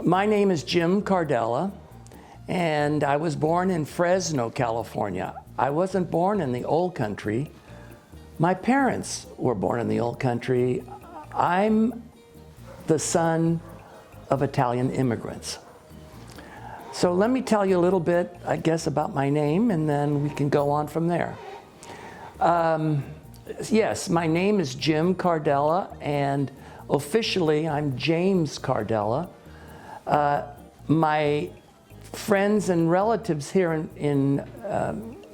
My name is Jim Cardella, and I was born in Fresno, California. I wasn't born in the old country. My parents were born in the old country. I'm the son of Italian immigrants. So let me tell you a little bit, I guess, about my name, and then we can go on from there. Yes, my name is Jim Cardella, and officially I'm James Cardella. My friends and relatives here in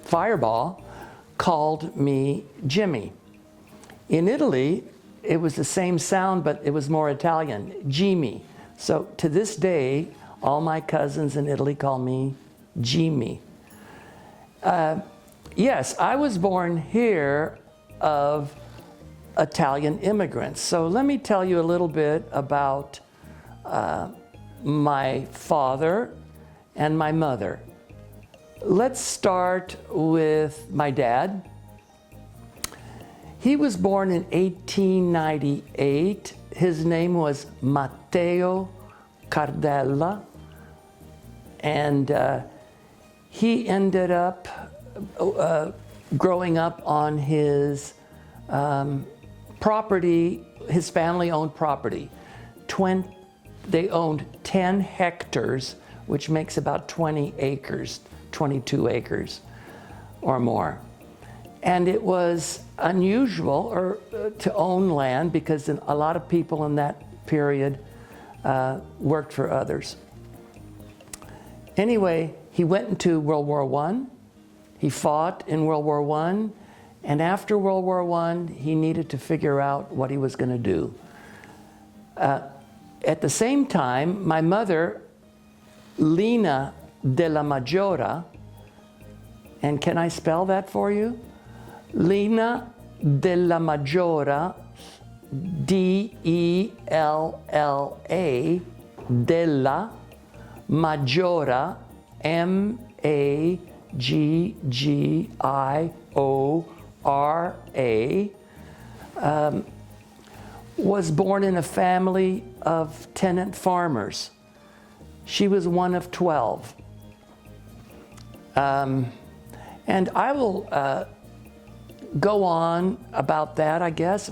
Fireball called me Jimmy. In Italy, it was the same sound, but it was more Italian, Jimmy. So to this day, all my cousins in Italy call me Jimmy. Yes, I was born here of Italian immigrants. So let me tell you a little bit about my father and my mother. Let's start with my dad. He was born in 1898. His name was Matteo Cardella, and he ended up growing up on his property, his family-owned property. They owned 10 hectares, which makes about 20 acres, 22 acres or more. And it was unusual to own land because a lot of people in that period worked for others. Anyway, he went into World War I. He fought in World War I. And after World War I, he needed to figure out what he was going to do. At the same time, my mother, Lina della Maggiora, and can I spell that for you? Lina della Maggiora, D-E-L-L-A, della Maggiora, M-A-G-G-I-O-R-A, was born in a family of tenant farmers. She was one of 12. And I will go on about that, I guess.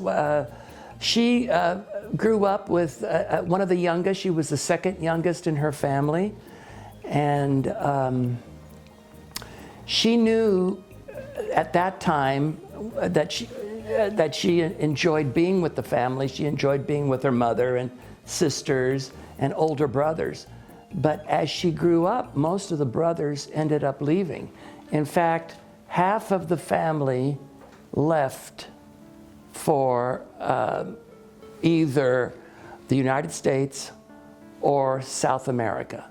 She grew up with one of the youngest. She was the second youngest in her family. And she knew at that time that she enjoyed being with the family. She enjoyed being with her mother and sisters and older brothers. But as she grew up, most of the brothers ended up leaving. In fact, half of the family left for either the United States or South America.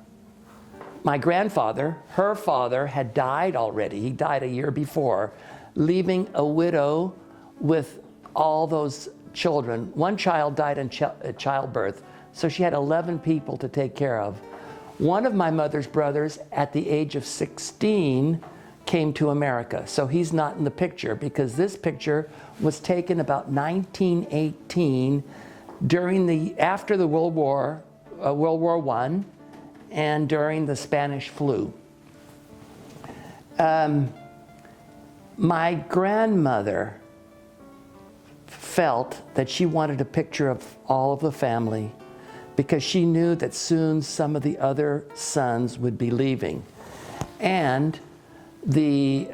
My grandfather, her father, had died already. He died a year before, leaving a widow with all those children. One child died in childbirth, so she had 11 people to take care of. One of my mother's brothers, at the age of 16, came to America. So he's not in the picture because this picture was taken about 1918 after the World War I, and during the Spanish flu. My grandmother felt that she wanted a picture of all of the family because she knew that soon some of the other sons would be leaving. And the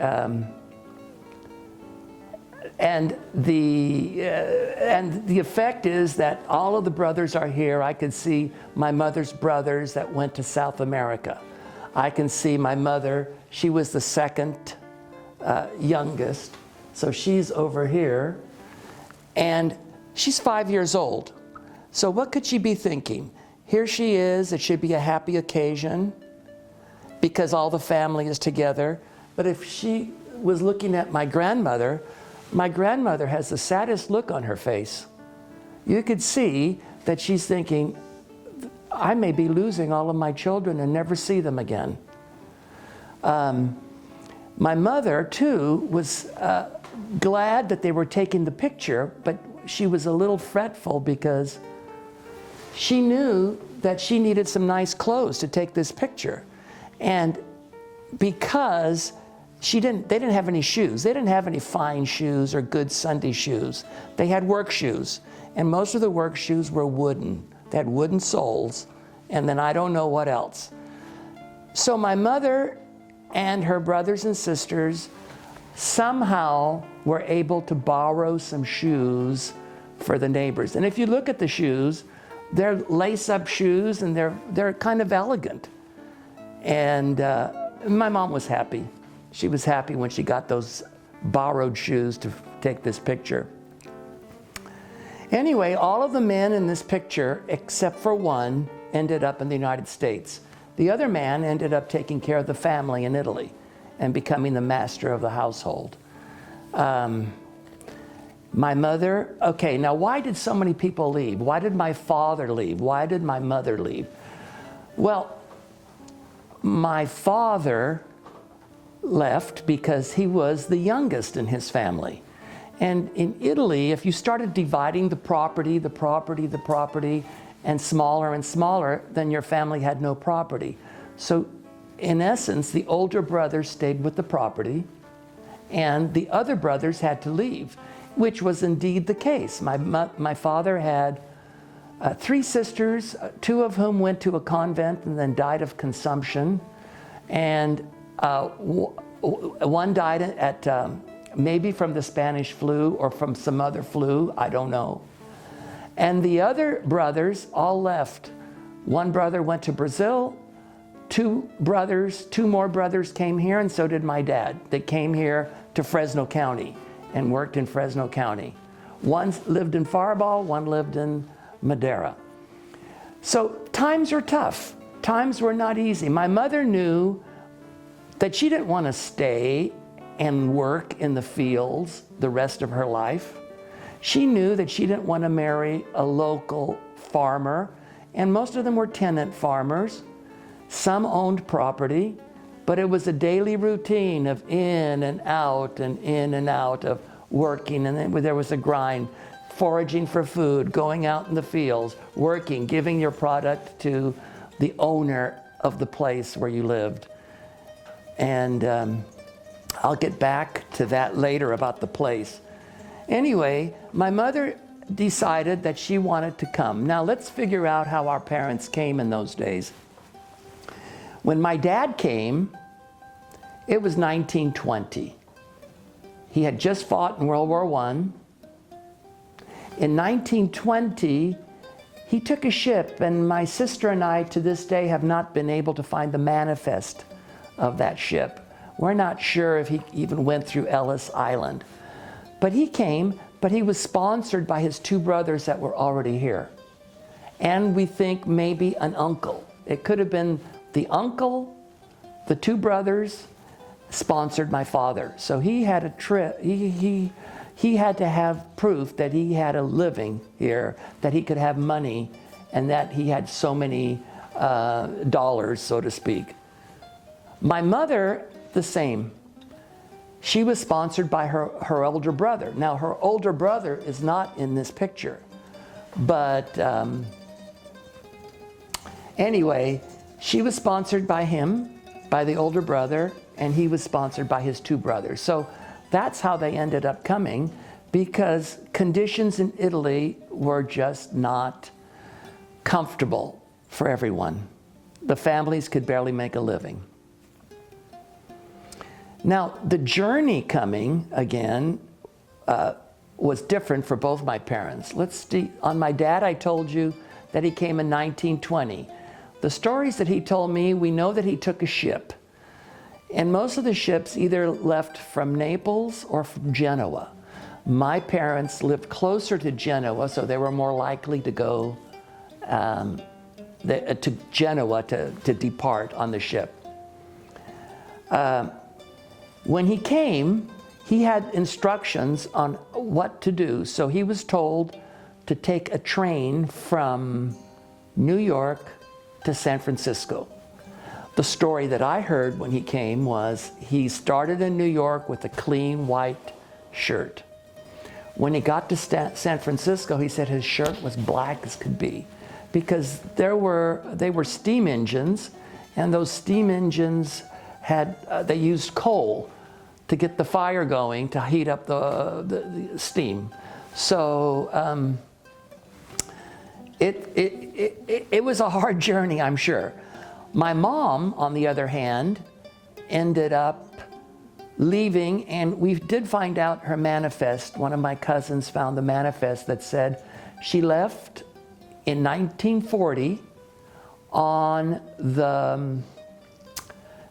effect is that all of the brothers are here. I could see my mother's brothers that went to South America. I can see my mother. She was the second youngest, so she's over here, and she's 5 years old. So what could she be thinking? Here she is. It should be a happy occasion because all the family is together. But if she was looking at my grandmother has the saddest look on her face. You could see that she's thinking, I may be losing all of my children and never see them again. My mother, too, was glad that they were taking the picture, but she was a little fretful because she knew that she needed some nice clothes to take this picture. And because they didn't have any shoes. They didn't have any fine shoes or good Sunday shoes. They had work shoes. And most of the work shoes were wooden. They had wooden soles. And then I don't know what else. So my mother and her brothers and sisters somehow were able to borrow some shoes for the neighbors. And if you look at the shoes, they're lace-up shoes, and they're kind of elegant. And my mom was happy. She was happy when she got those borrowed shoes to take this picture. Anyway, all of the men in this picture, except for one, ended up in the United States. The other man ended up taking care of the family in Italy and becoming the master of the household. My mother, okay, now why did so many people leave? Why did my father leave? Why did my mother leave? Well, my father left because he was the youngest in his family. And in Italy, if you started dividing the property, and smaller, then your family had no property. So in essence, the older brother stayed with the property, and the other brothers had to leave, which was indeed the case. My father had 3 sisters, 2 of whom went to a convent and then died of consumption. And one died at maybe from the Spanish flu or from some other flu, I don't know. And the other brothers all left. One brother went to Brazil, 2 more brothers came here, and so did my dad. They came here to Fresno County and worked in Fresno County. One lived in Faribault, one lived in Madera. So times are tough. Times were not easy. My mother knew that she didn't want to stay and work in the fields the rest of her life. She knew that she didn't want to marry a local farmer, and most of them were tenant farmers. Some owned property, but it was a daily routine of in and out of working, and then there was a grind, foraging for food, going out in the fields, working, giving your product to the owner of the place where you lived. And I'll get back to that later about the place. Anyway, my mother decided that she wanted to come. Now let's figure out how our parents came in those days. When my dad came, it was 1920. He had just fought in World War I. In 1920, he took a ship, and my sister and I to this day have not been able to find the manifest of that ship. We're not sure if he even went through Ellis Island. But he came, but he was sponsored by his 2 brothers that were already here. And we think maybe an uncle. It could have been the uncle, the 2 brothers sponsored my father. So he had a trip, he had to have proof that he had a living here, that he could have money, and that he had so many dollars, so to speak. My mother, the same. She was sponsored by her older brother. Now, her older brother is not in this picture. But anyway, she was sponsored by him, by the older brother, and he was sponsored by his 2 brothers. So that's how they ended up coming, because conditions in Italy were just not comfortable for everyone. The families could barely make a living. Now, the journey coming, again, was different for both my parents. Let's see, on my dad, I told you that he came in 1920. The stories that he told me, we know that he took a ship. And most of the ships either left from Naples or from Genoa. My parents lived closer to Genoa, so they were more likely to go to Genoa to depart on the ship. When he came, he had instructions on what to do. So he was told to take a train from New York to San Francisco. The story that I heard when he came was he started in New York with a clean white shirt. When he got to San Francisco, he said his shirt was black as could be because they were steam engines, and those steam engines they used coal to get the fire going, to heat up the steam. So it was a hard journey, I'm sure. My mom, on the other hand, ended up leaving, and we did find out her manifest. One of my cousins found the manifest that said she left in 1940 on the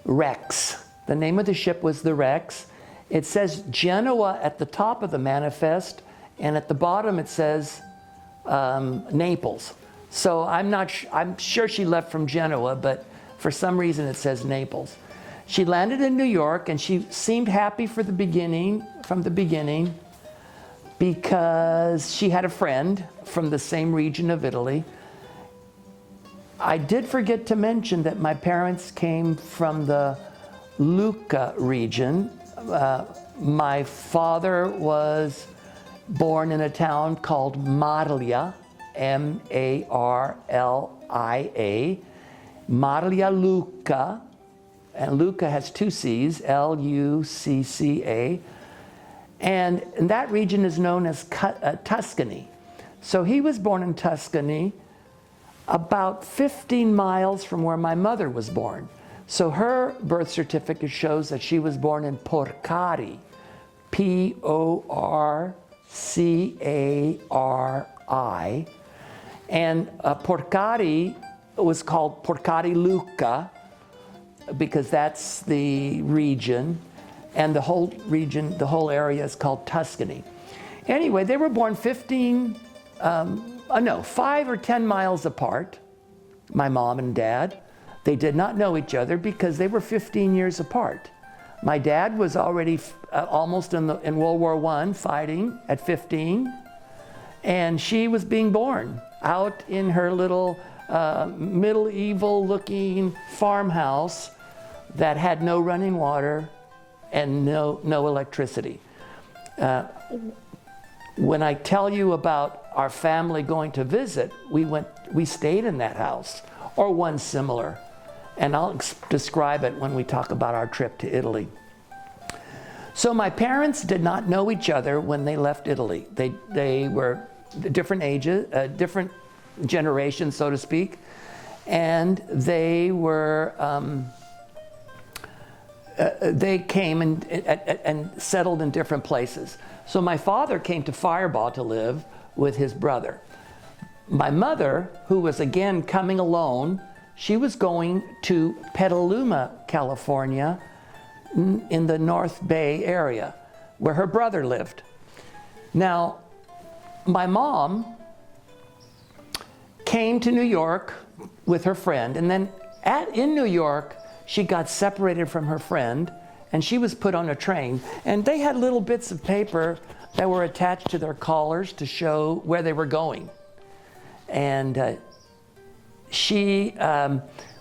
Rex. The name of the ship was the Rex. It says Genoa at the top of the manifest, and at the bottom it says Naples. So I'm sure she left from Genoa, but for some reason it says Naples. She landed in New York, and she seemed happy from the beginning, because she had a friend from the same region of Italy. I did forget to mention that my parents came from the Lucca region. My father was born in a town called Marlia, M-A-R-L-I-A, Marlia Lucca, and Lucca has two C's, L-U-C-C-A, and that region is known as Tuscany. So he was born in Tuscany, about 15 miles from where my mother was born. So her birth certificate shows that she was born in Porcari, P-O-R-C-A-R-I. And Porcari was called Porcari Lucca because that's the region, and the whole region, the whole area is called Tuscany. Anyway, they were born 5 or 10 miles apart, my mom and dad. They did not know each other because they were 15 years apart. My dad was already almost in World War I, fighting at 15, and she was being born out in her little medieval-looking farmhouse that had no running water and no electricity. When I tell you about our family going to visit, we stayed in that house, or one similar, and I'll describe it when we talk about our trip to Italy. So my parents did not know each other when they left Italy. They were different ages, different generations, so to speak, and they came and settled in different places. So my father came to Firebaugh to live with his brother. My mother, who was again coming alone, she was going to Petaluma, California, in the North Bay area, where her brother lived. Now, my mom came to New York with her friend, and then in New York, she got separated from her friend, and she was put on a train. And they had little bits of paper that were attached to their collars to show where they were going. And she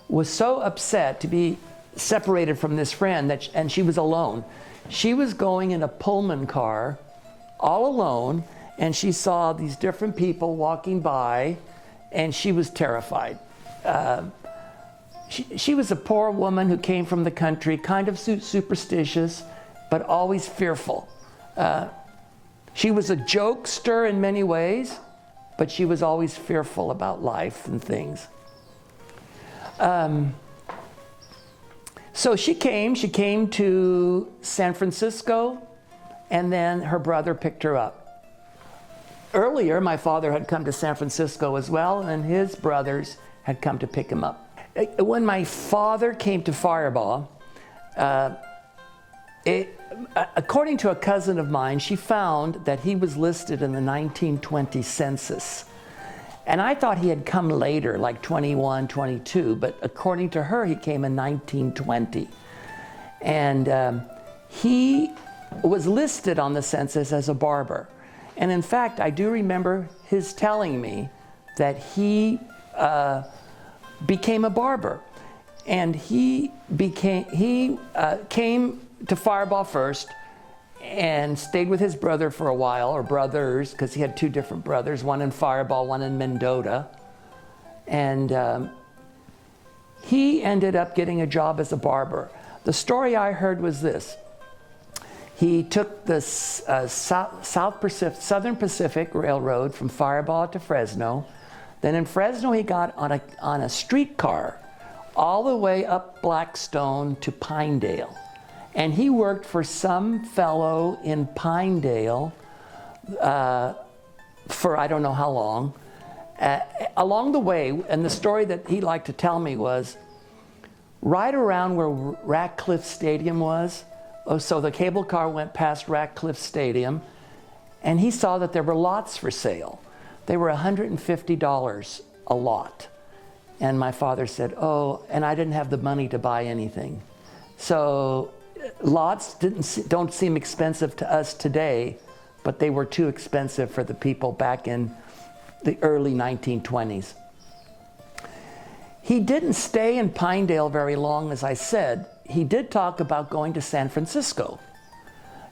was so upset to be separated from this friend, and she was alone. She was going in a Pullman car, all alone, and she saw these different people walking by, and she was terrified. She was a poor woman who came from the country, kind of superstitious, but always fearful. She was a jokester in many ways, but she was always fearful about life and things. So she came to San Francisco, and then her brother picked her up. Earlier, my father had come to San Francisco as well, and his brothers had come to pick him up. When my father came to Firebaugh, according to a cousin of mine, she found that he was listed in the 1920 census. And I thought he had come later, like 21, 22, but according to her, he came in 1920. And he was listed on the census as a barber. And in fact, I do remember his telling me that he became a barber. And he came to Firebaugh first and stayed with his brother for a while, or brothers, because he had two different brothers, one in Firebaugh, one in Mendota. And he ended up getting a job as a barber. The story I heard was this. He took the Southern Pacific Railroad from Firebaugh to Fresno. Then in Fresno, he got on a streetcar all the way up Blackstone to Pinedale. And he worked for some fellow in Pinedale for I don't know how long. Along the way, and the story that he liked to tell me was, right around where Ratcliffe Stadium was, so the cable car went past Ratcliffe Stadium, and he saw that there were lots for sale. They were $150 a lot. And my father said, oh, and I didn't have the money to buy anything. So lots don't seem expensive to us today, but they were too expensive for the people back in the early 1920s. He didn't stay in Pinedale very long, as I said. He did talk about going to San Francisco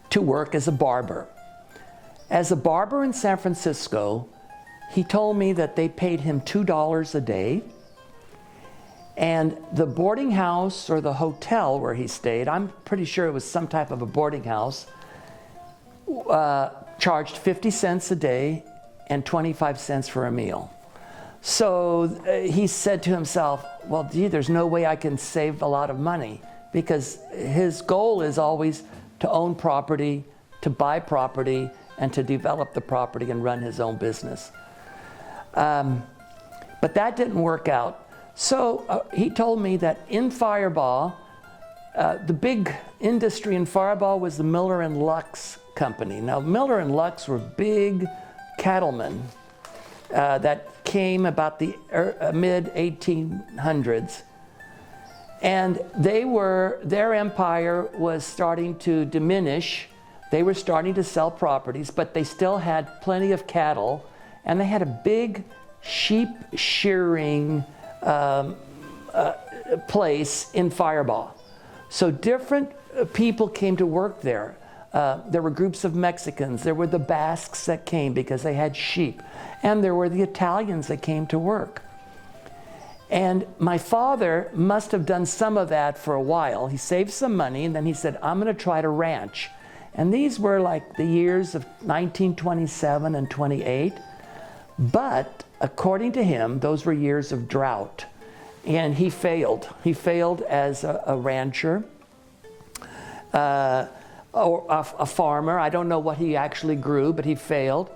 to work as a barber. As a barber in San Francisco, he told me that they paid him $2 a day, and the boarding house or the hotel where he stayed, I'm pretty sure it was some type of a boarding house, charged 50 cents a day and 25 cents for a meal. So he said to himself, well, gee, there's no way I can save a lot of money, because his goal is always to own property, to buy property, and to develop the property and run his own business. But that didn't work out. So he told me that in Firebaugh, the big industry in Firebaugh was the Miller and Lux company. Now, Miller and Lux were big cattlemen that came about the mid-1800s. And their empire was starting to diminish. They were starting to sell properties, but they still had plenty of cattle, and they had a big sheep shearing place in Firebaugh. So different people came to work there. There were groups of Mexicans. There were the Basques that came because they had sheep. And there were the Italians that came to work. And my father must have done some of that for a while. He saved some money, and then he said, I'm going to try to ranch. And these were like the years of 1927 and 28. But according to him, those were years of drought. And he failed. He failed as a rancher. Or a farmer. I don't know what he actually grew, but he failed.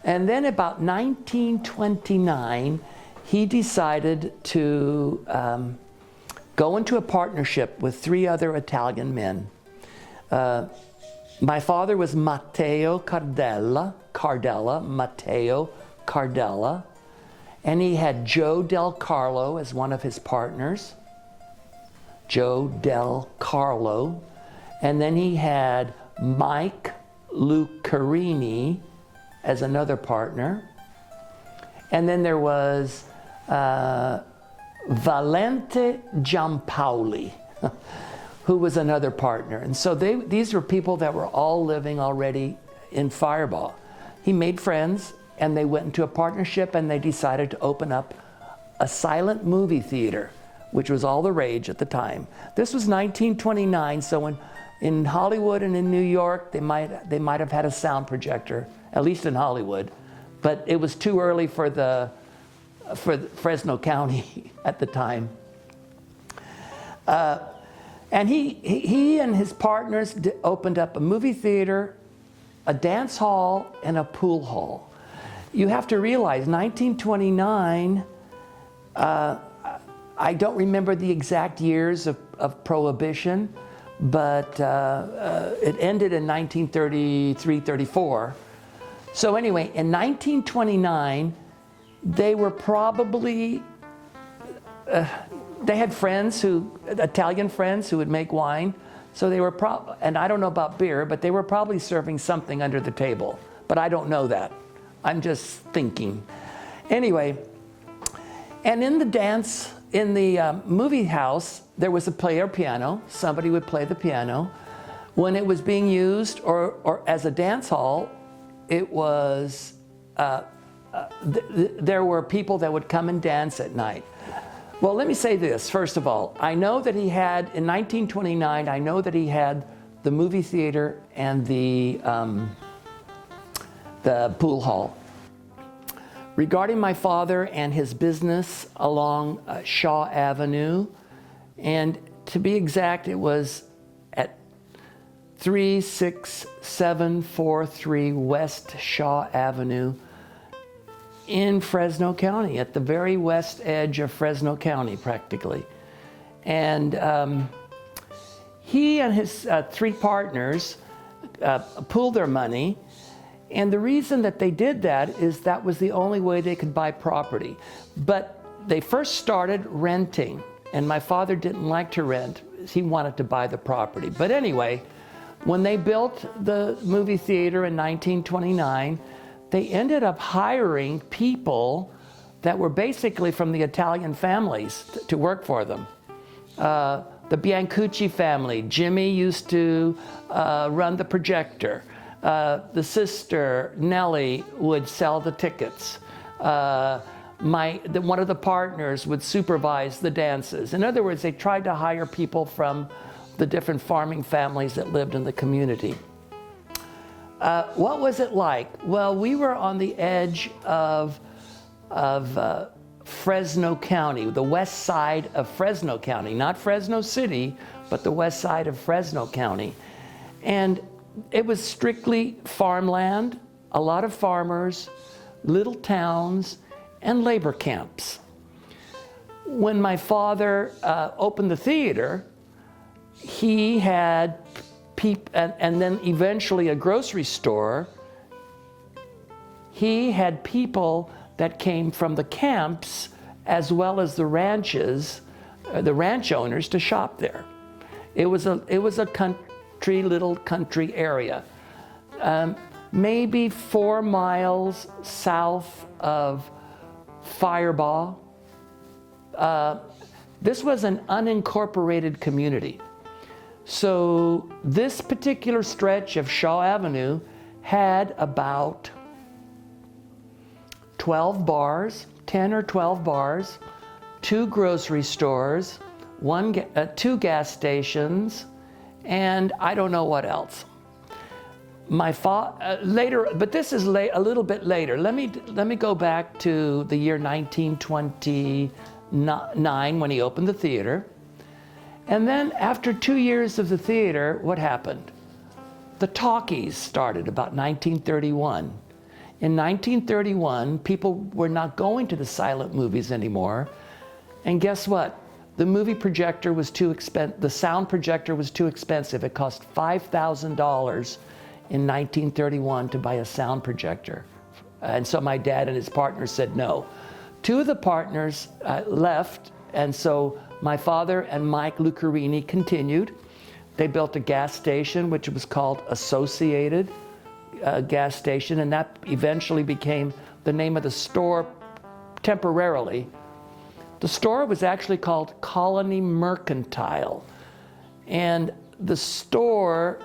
And then about 1929, he decided to go into a partnership with 3 other Italian men. My father was Matteo Matteo Cardella, and he had Joe Del Carlo as one of his partners. Joe Del Carlo. And then he had Mike Lucarini as another partner. And then there was Valente Giampaoli, who was another partner. And so these were people that were all living already in Firebaugh. He made friends, and they went into a partnership, and they decided to open up a silent movie theater, which was all the rage at the time. This was 1929, so in Hollywood and in New York, they might have had a sound projector, at least in Hollywood, but it was too early for Fresno County at the time. And he and his partners opened up a movie theater, a dance hall, and a pool hall. You have to realize, 1929, I don't remember the exact years of Prohibition, but it ended in 1933-34. So anyway, in 1929, they were probably, they had friends Italian friends who would make wine. So they were and I don't know about beer, but they were probably serving something under the table. But I don't know that. I'm just thinking. Anyway, and in the movie house, there was a player piano. Somebody would play the piano. When it was being used or as a dance hall, it was there were people that would come and dance at night. Well, let me say this, first of all. I know that he had, in 1929, I know that he had the movie theater and the pool hall. Regarding my father and his business along Shaw Avenue, and to be exact, it was at 36743 West Shaw Avenue in Fresno County, at the very west edge of Fresno County, practically. And he and his three partners pooled their money. And the reason that they did that is that was the only way they could buy property. But they first started renting, and my father didn't like to rent. He wanted to buy the property. But anyway, when they built the movie theater in 1929, they ended up hiring people that were basically from the Italian families to work for them. The Biancucci family, Jimmy used to run the projector. The sister, Nellie, would sell the tickets. One of the partners would supervise the dances. In other words, they tried to hire people from the different farming families that lived in the community. What was it like? Well, we were on the edge of Fresno County, the west side of Fresno County, not Fresno City, but the west side of Fresno County. And it was strictly farmland, a lot of farmers, little towns, and labor camps. When my father opened the theater, he had and then eventually a grocery store. He had people that came from the camps as well as the ranches, the ranch owners, to shop there. It was a little country area, maybe 4 miles south of Firebaugh. This was an unincorporated community. So this particular stretch of Shaw Avenue had about 12 bars, 10 or 12 bars, 2 grocery stores, 2 gas stations, and I don't know what else. My later, but this is a little bit later. Let me go back to the year 1929 when he opened the theater. And then after 2 years of the theater, what happened? The talkies started about 1931. In 1931, people were not going to the silent movies anymore. And guess what? The movie projector was too expensive. The sound projector was too expensive. It cost $5,000 in 1931 to buy a sound projector. And so my dad and his partner said no. 2 of the partners left, and so my father and Mike Lucarini continued. They built a gas station, which was called Associated Gas Station, and that eventually became the name of the store temporarily. The store was actually called Colony Mercantile, and the store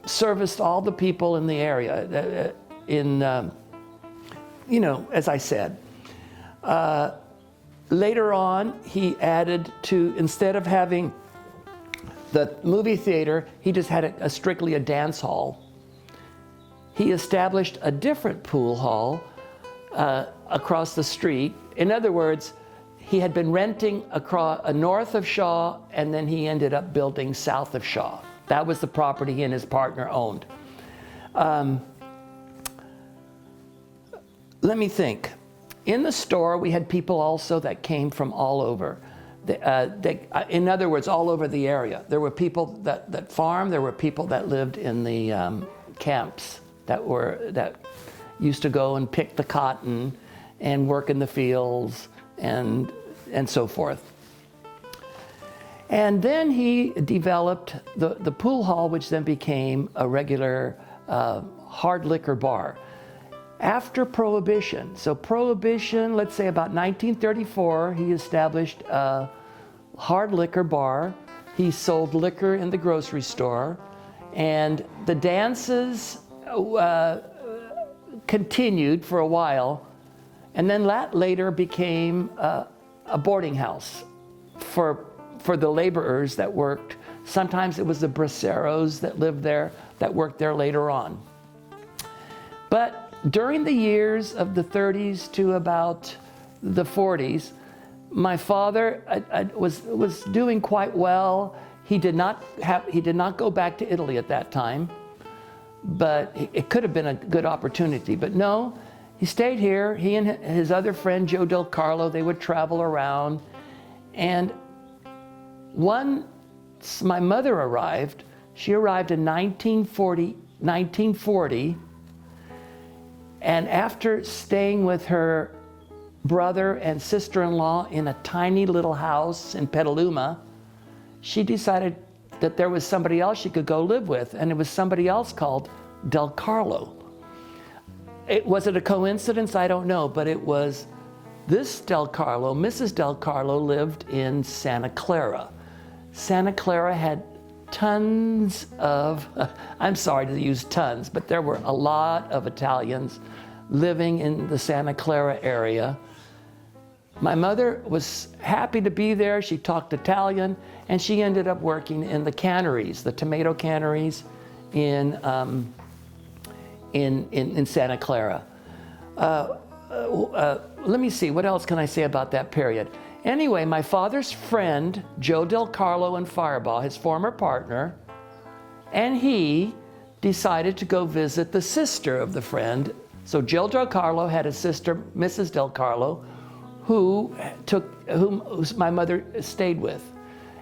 serviced all the people in the area. As I said. Later on, he added to, instead of having the movie theater, he just had strictly a dance hall. He established a different pool hall across the street. In other words, he had been renting north of Shaw, and then he ended up building south of Shaw. That was the property he and his partner owned. Let me think. In the store, we had people also that came from all over. In other words, all over the area. There were people that farmed. There were people that lived in the camps that used to go and pick the cotton and work in the fields and so forth. And then he developed the pool hall, which then became a regular hard liquor bar. After Prohibition, let's say about 1934, he established a hard liquor bar. He sold liquor in the grocery store, and the dances continued for a while, and then that later became a boarding house for the laborers that worked. Sometimes it was the braceros that lived there, that worked there later on. But during the years of the 30s to about the 40s, my father was doing quite well. He did not go back to Italy at that time, but it could have been a good opportunity. But no, he stayed here. He and his other friend, Joe Del Carlo, they would travel around. And once my mother arrived, she arrived in 1940, and after staying with her brother and sister-in-law in a tiny little house in Petaluma, she decided that there was somebody else she could go live with, and it was somebody else called Del Carlo. Was it a coincidence? I don't know, but it was this Del Carlo. Mrs. Del Carlo lived in Santa Clara. Santa Clara had tons of, I'm sorry to use tons, but there were a lot of Italians living in the Santa Clara area. My mother was happy to be there. She talked Italian, and she ended up working in the canneries, the tomato canneries in Santa Clara. Let me see, what else can I say about that period? Anyway, my father's friend, Joe Del Carlo in Firebaugh, his former partner, and he decided to go visit the sister of the friend. So Joe Del Carlo had a sister, Mrs. Del Carlo, whom my mother stayed with.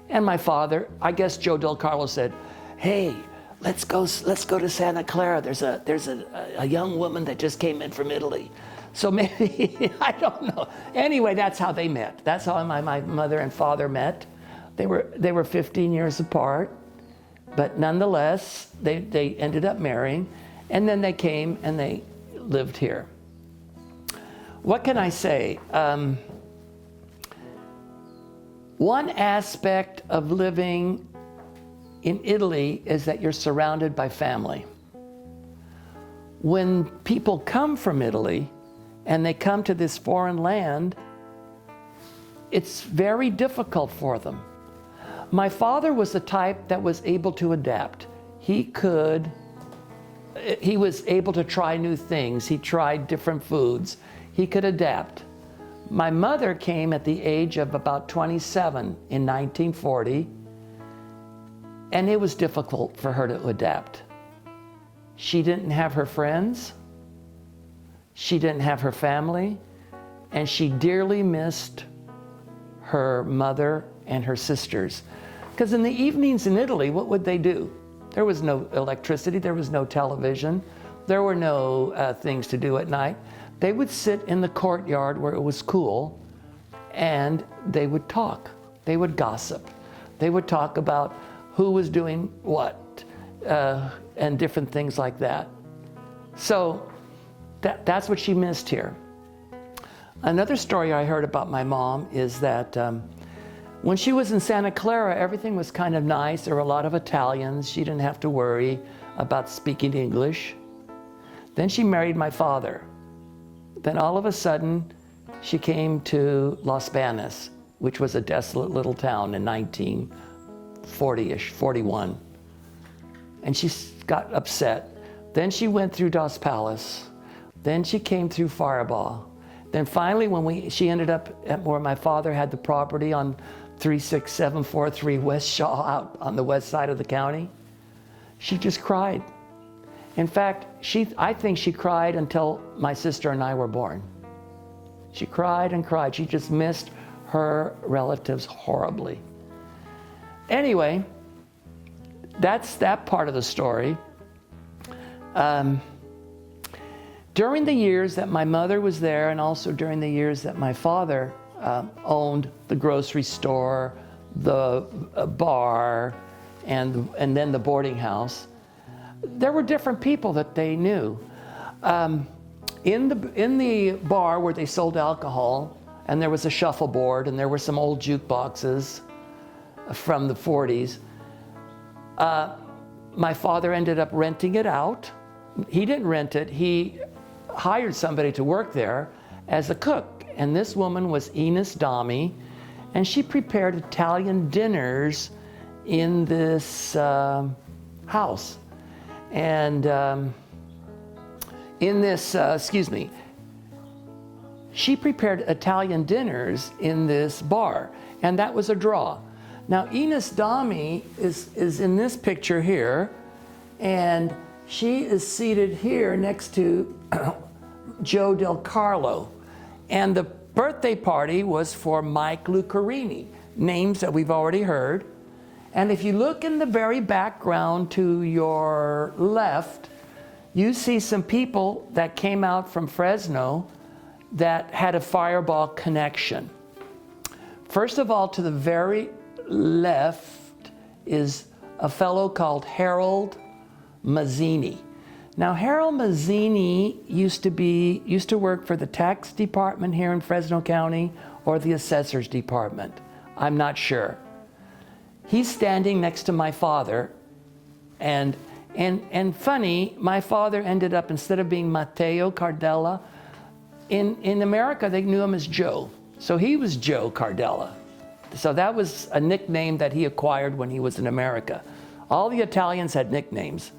And my father, I guess Joe Del Carlo said, "Hey, let's go to Santa Clara. There's a young woman that just came in from Italy." So maybe, I don't know. Anyway, that's how they met. That's how my mother and father met. They were 15 years apart, but nonetheless, they ended up marrying, and then they came and they lived here. What can I say? One aspect of living in Italy is that you're surrounded by family. When people come from Italy, and they come to this foreign land, it's very difficult for them. My father was the type that was able to adapt. He was able to try new things. He tried different foods. He could adapt. My mother came at the age of about 27 in 1940, and it was difficult for her to adapt. She didn't have her friends. She didn't have her family, and she dearly missed her mother and her sisters. Because in the evenings in Italy, what would they do? There was no electricity, there was no television, there were no things to do at night. They would sit in the courtyard where it was cool, and they would talk. They would gossip. They would talk about who was doing what, and different things like that. So, that's what she missed here. Another story I heard about my mom is that when she was in Santa Clara, everything was kind of nice. There were a lot of Italians. She didn't have to worry about speaking English. Then she married my father. Then all of a sudden, she came to Los Banos, which was a desolate little town in 1940-ish, 41. And she got upset. Then she went through Dos Palace. Then she came through Firebaugh. Then finally, when she ended up at where my father had the property on 36743 West Shaw out on the west side of the county, she just cried. In fact, I think she cried until my sister and I were born. She cried and cried. She just missed her relatives horribly. Anyway, that's that part of the story. During the years that my mother was there, and also during the years that my father owned the grocery store, the bar, and then the boarding house, there were different people that they knew. In the bar where they sold alcohol, and there was a shuffleboard, and there were some old jukeboxes from the 40s, my father ended up renting it out. He didn't rent it. He hired somebody to work there as a cook. And this woman was Eunice Dami, and she prepared Italian dinners in this house. And she prepared Italian dinners in this bar, and that was a draw. Now, Eunice Dami is in this picture here, and she is seated here next to Joe Del Carlo. And the birthday party was for Mike Lucarini, names that we've already heard. And if you look in the very background to your left, you see some people that came out from Fresno that had a Fireball connection. First of all, to the very left is a fellow called Harold Mazzini. Now, Harold Mazzini used to work for the tax department here in Fresno County or the assessor's department. I'm not sure. He's standing next to my father, and funny, my father ended up, instead of being Matteo Cardella, in America they knew him as Joe. So he was Joe Cardella. So that was a nickname that he acquired when he was in America. All the Italians had nicknames,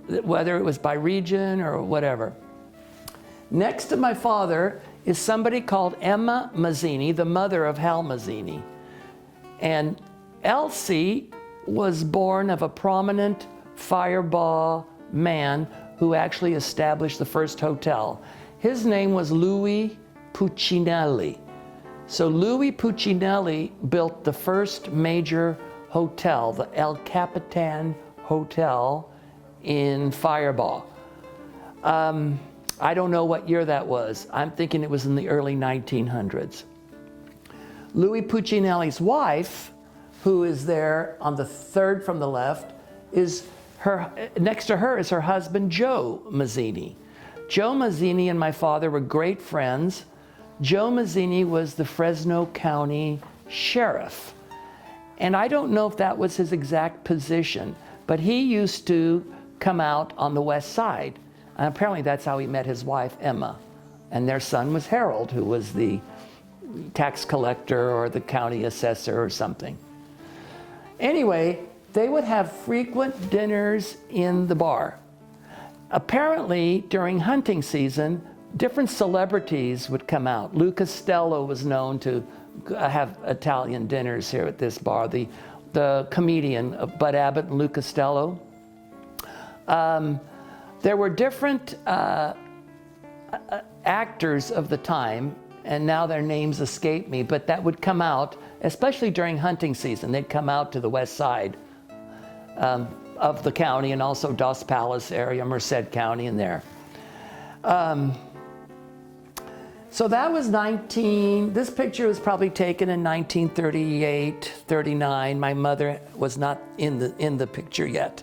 whether it was by region or whatever. Next to my father is somebody called Emma Mazzini, the mother of Hal Mazzini. And Elsie was born of a prominent Fireball man who actually established the first hotel. His name was Louis Puccinelli. So Louis Puccinelli built the first major hotel, the El Capitan Hotel in Fireball. I don't know what year that was. I'm thinking it was in the early 1900s. Louis Puccinelli's wife, who is there on the third from the left, next to her is her husband, Joe Mazzini. Joe Mazzini and my father were great friends. Joe Mazzini was the Fresno County Sheriff. And I don't know if that was his exact position, but he used to come out on the west side. And apparently that's how he met his wife, Emma. And their son was Harold, who was the tax collector or the county assessor or something. Anyway, they would have frequent dinners in the bar. Apparently, during hunting season, different celebrities would come out. Lou Costello was known to have Italian dinners here at this bar. The comedian Bud Abbott and Lou Costello. There were different actors of the time, and now their names escape me, but that would come out, especially during hunting season. They'd come out to the west side of the county, and also Dos Palace area, Merced County in there. So that was this picture was probably taken in 1938, 39. My mother was not in the picture yet.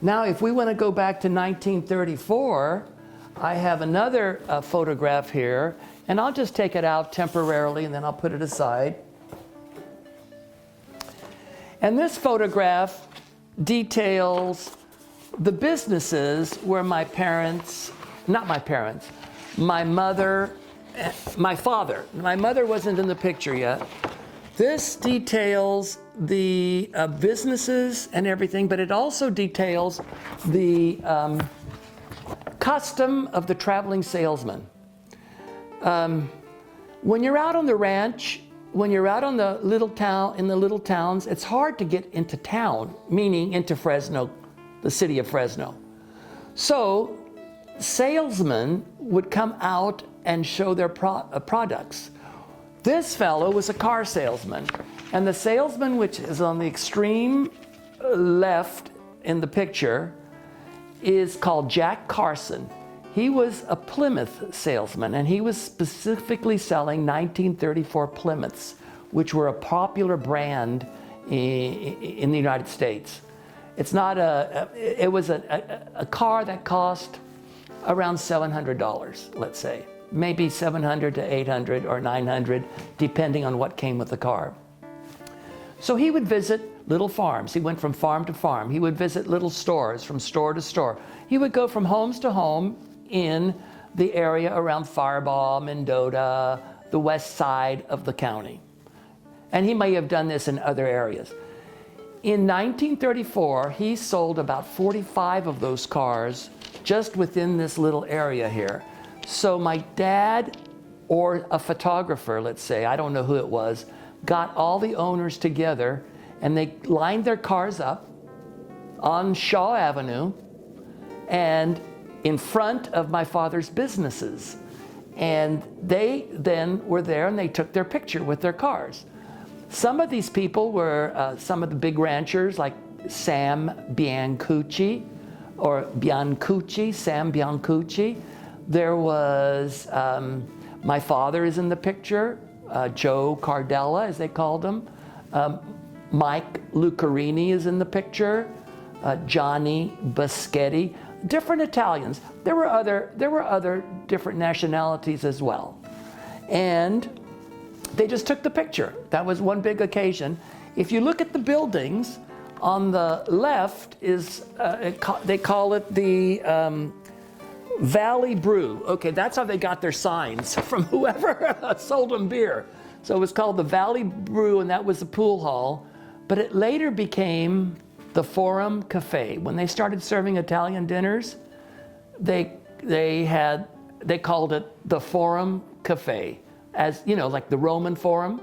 Now, if we want to go back to 1934, I have another photograph here, and I'll just take it out temporarily and then I'll put it aside. And this photograph details the businesses where my mother wasn't in the picture yet. This details the businesses and everything, but it also details the custom of the traveling salesman. When you're out on the ranch, when you're out on the little towns, it's hard to get into town, meaning into Fresno, the city of Fresno. So salesmen would come out and show their products. This fellow was a car salesman, and the salesman, which is on the extreme left in the picture, is called Jack Carson. He was a Plymouth salesman, and he was specifically selling 1934 Plymouths, which were a popular brand in the United States. It was a car that cost around $700, let's say. Maybe $700 to $800 or $900, depending on what came with the car. So he would visit little farms. He went from farm to farm. He would visit little stores, from store to store. He would go from homes to home in the area around Firebaugh, Mendota, the west side of the county. And he may have done this in other areas. In 1934, he sold about 45 of those cars just within this little area here. So my dad, or a photographer, let's say, I don't know who it was, got all the owners together and they lined their cars up on Shaw Avenue and in front of my father's businesses. And they then were there and they took their picture with their cars. Some of these people were some of the big ranchers like Sam Biancucci, Sam Biancucci. There was, my father is in the picture, Joe Cardella, as they called him. Mike Lucarini is in the picture, Johnny Boschetti, different Italians. There were other different nationalities as well. And they just took the picture. That was one big occasion. If you look at the buildings, on the left is, they call it the Valley Brew. Okay, that's how they got their signs from whoever sold them beer. So it was called the Valley Brew, and that was the pool hall. But it later became the Forum Cafe. When they started serving Italian dinners, they called it the Forum Cafe, as you know, like the Roman Forum.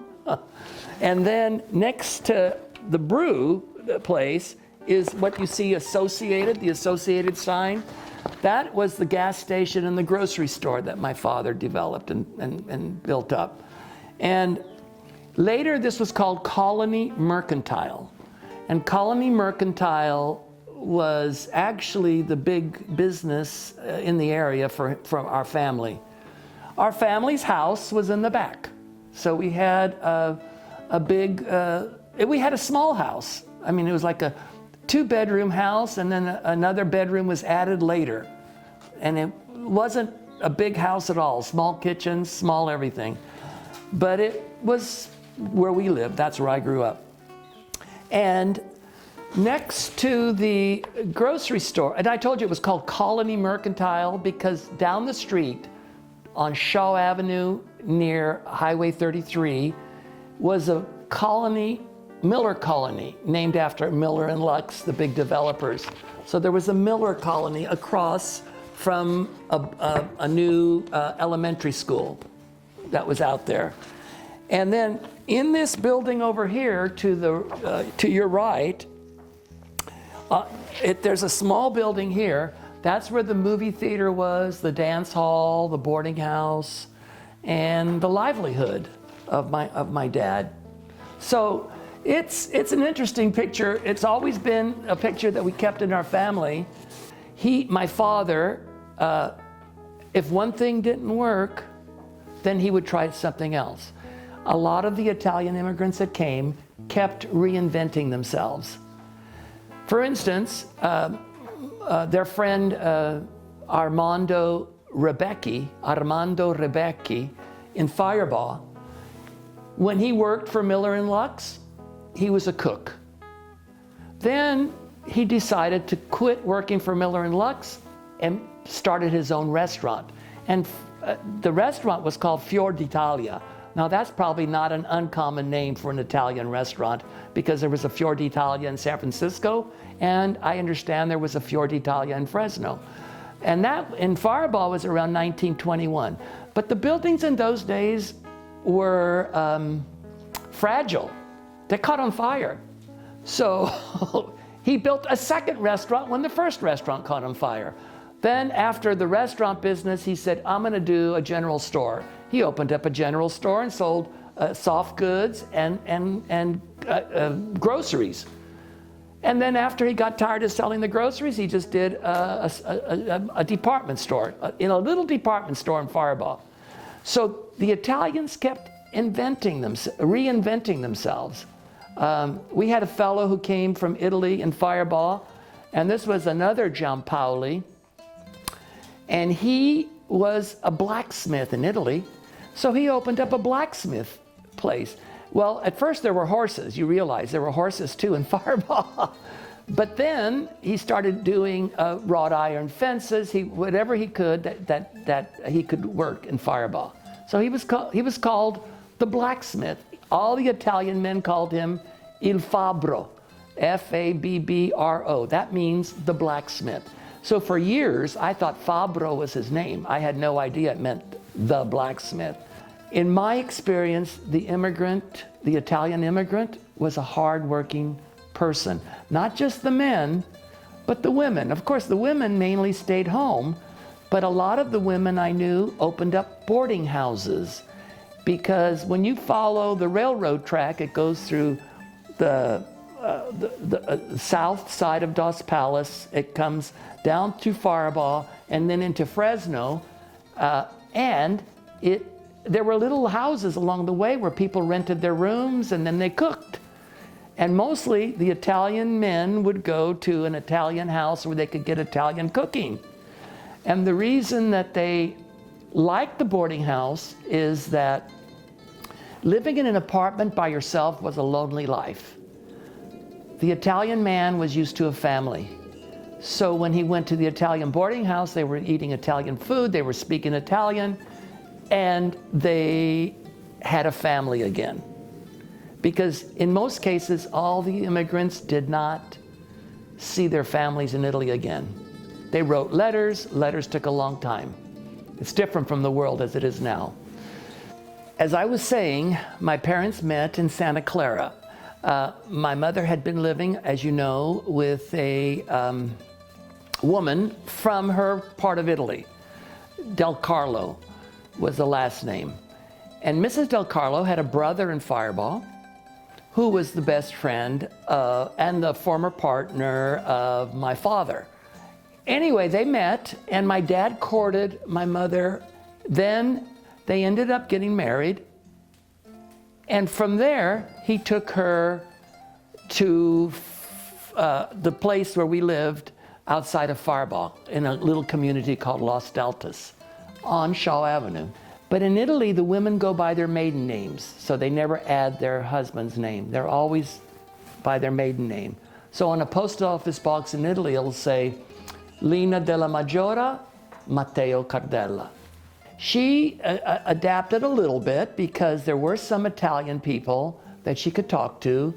And then next to the brew place is what you see associated, the associated sign. That was the gas station and the grocery store that my father developed and built up. And later this was called Colony Mercantile. And Colony Mercantile was actually the big business in the area for our family. Our family's house was in the back. So we had we had a small house. I mean, it was like a 2-bedroom house, and then another bedroom was added later. And it wasn't a big house at all, small kitchen, small everything. But it was where we lived. That's where I grew up. And next to the grocery store, and I told you it was called Colony Mercantile because down the street on Shaw Avenue near Highway 33 was a colony, Miller Colony, named after Miller and Lux, the big developers. So there was a Miller Colony across from a new elementary school that was out there. And then in this building over here to your right, there's a small building here. That's where the movie theater was, the dance hall, the boarding house, and the livelihood of my dad. So it's an interesting picture. It's always been a picture that we kept in our family. My father, if one thing didn't work, then he would try something else. A lot of the Italian immigrants that came kept reinventing themselves. For instance, their friend Armando Rebecchi in Firebaugh, when he worked for Miller and Lux, he was a cook. Then he decided to quit working for Miller and Lux and started his own restaurant. And the restaurant was called Fior d'Italia. Now that's probably not an uncommon name for an Italian restaurant because there was a Fior d'Italia in San Francisco, and I understand there was a Fior d'Italia in Fresno. And that in Firebaugh was around 1921. But the buildings in those days were fragile. They caught on fire. So he built a second restaurant when the first restaurant caught on fire. Then after the restaurant business, he said, I'm gonna do a general store. He opened up a general store and sold soft goods and groceries. And then after he got tired of selling the groceries, he just did a department store, in a little department store in Firebaugh. So the Italians kept reinventing themselves. We had a fellow who came from Italy in Firebaugh, and this was another Giampaoli, and he was a blacksmith in Italy, so he opened up a blacksmith place. Well, at first there were horses. You realize there were horses too in Firebaugh. But then he started doing wrought iron fences, whatever he could that he could work in Fireball. So he was called the blacksmith. All the Italian men called him Il Fabbro, Fabbro. That means the blacksmith. So for years, I thought Fabbro was his name. I had no idea it meant the blacksmith. In my experience, the Italian immigrant, was a hardworking person. Not just the men, but the women. Of course, the women mainly stayed home, but a lot of the women I knew opened up boarding houses, because when you follow the railroad track, it goes through the south side of Dos Palace. It comes down to Fireball and then into Fresno, and there were little houses along the way where people rented their rooms and then they cooked. And mostly the Italian men would go to an Italian house where they could get Italian cooking. And the reason that they liked the boarding house is that living in an apartment by yourself was a lonely life. The Italian man was used to a family. So when he went to the Italian boarding house, they were eating Italian food, they were speaking Italian, and they had a family again. Because in most cases, all the immigrants did not see their families in Italy again. They wrote letters. Letters took a long time. It's different from the world as it is now. As I was saying, my parents met in Santa Clara. My mother had been living, as you know, with a woman from her part of Italy. Del Carlo was the last name. And Mrs. Del Carlo had a brother in Fireball who was the best friend and the former partner of my father. Anyway, they met, and my dad courted my mother. Then they ended up getting married. And from there, he took her to the place where we lived outside of Fireball, in a little community called Los Deltas on Shaw Avenue. But in Italy, the women go by their maiden names, so they never add their husband's name. They're always by their maiden name. So on a post office box in Italy, it'll say, Lina della Maggiore, Matteo Cardella. She adapted a little bit because there were some Italian people that she could talk to.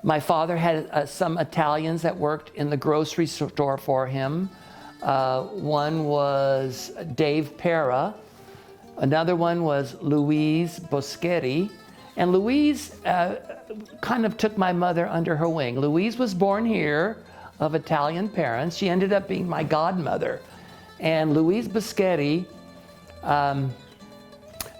My father had some Italians that worked in the grocery store for him. One was Dave Pera. Another one was Louise Boschetti. And Louise kind of took my mother under her wing. Louise was born here of Italian parents. She ended up being my godmother. And Louise Boschetti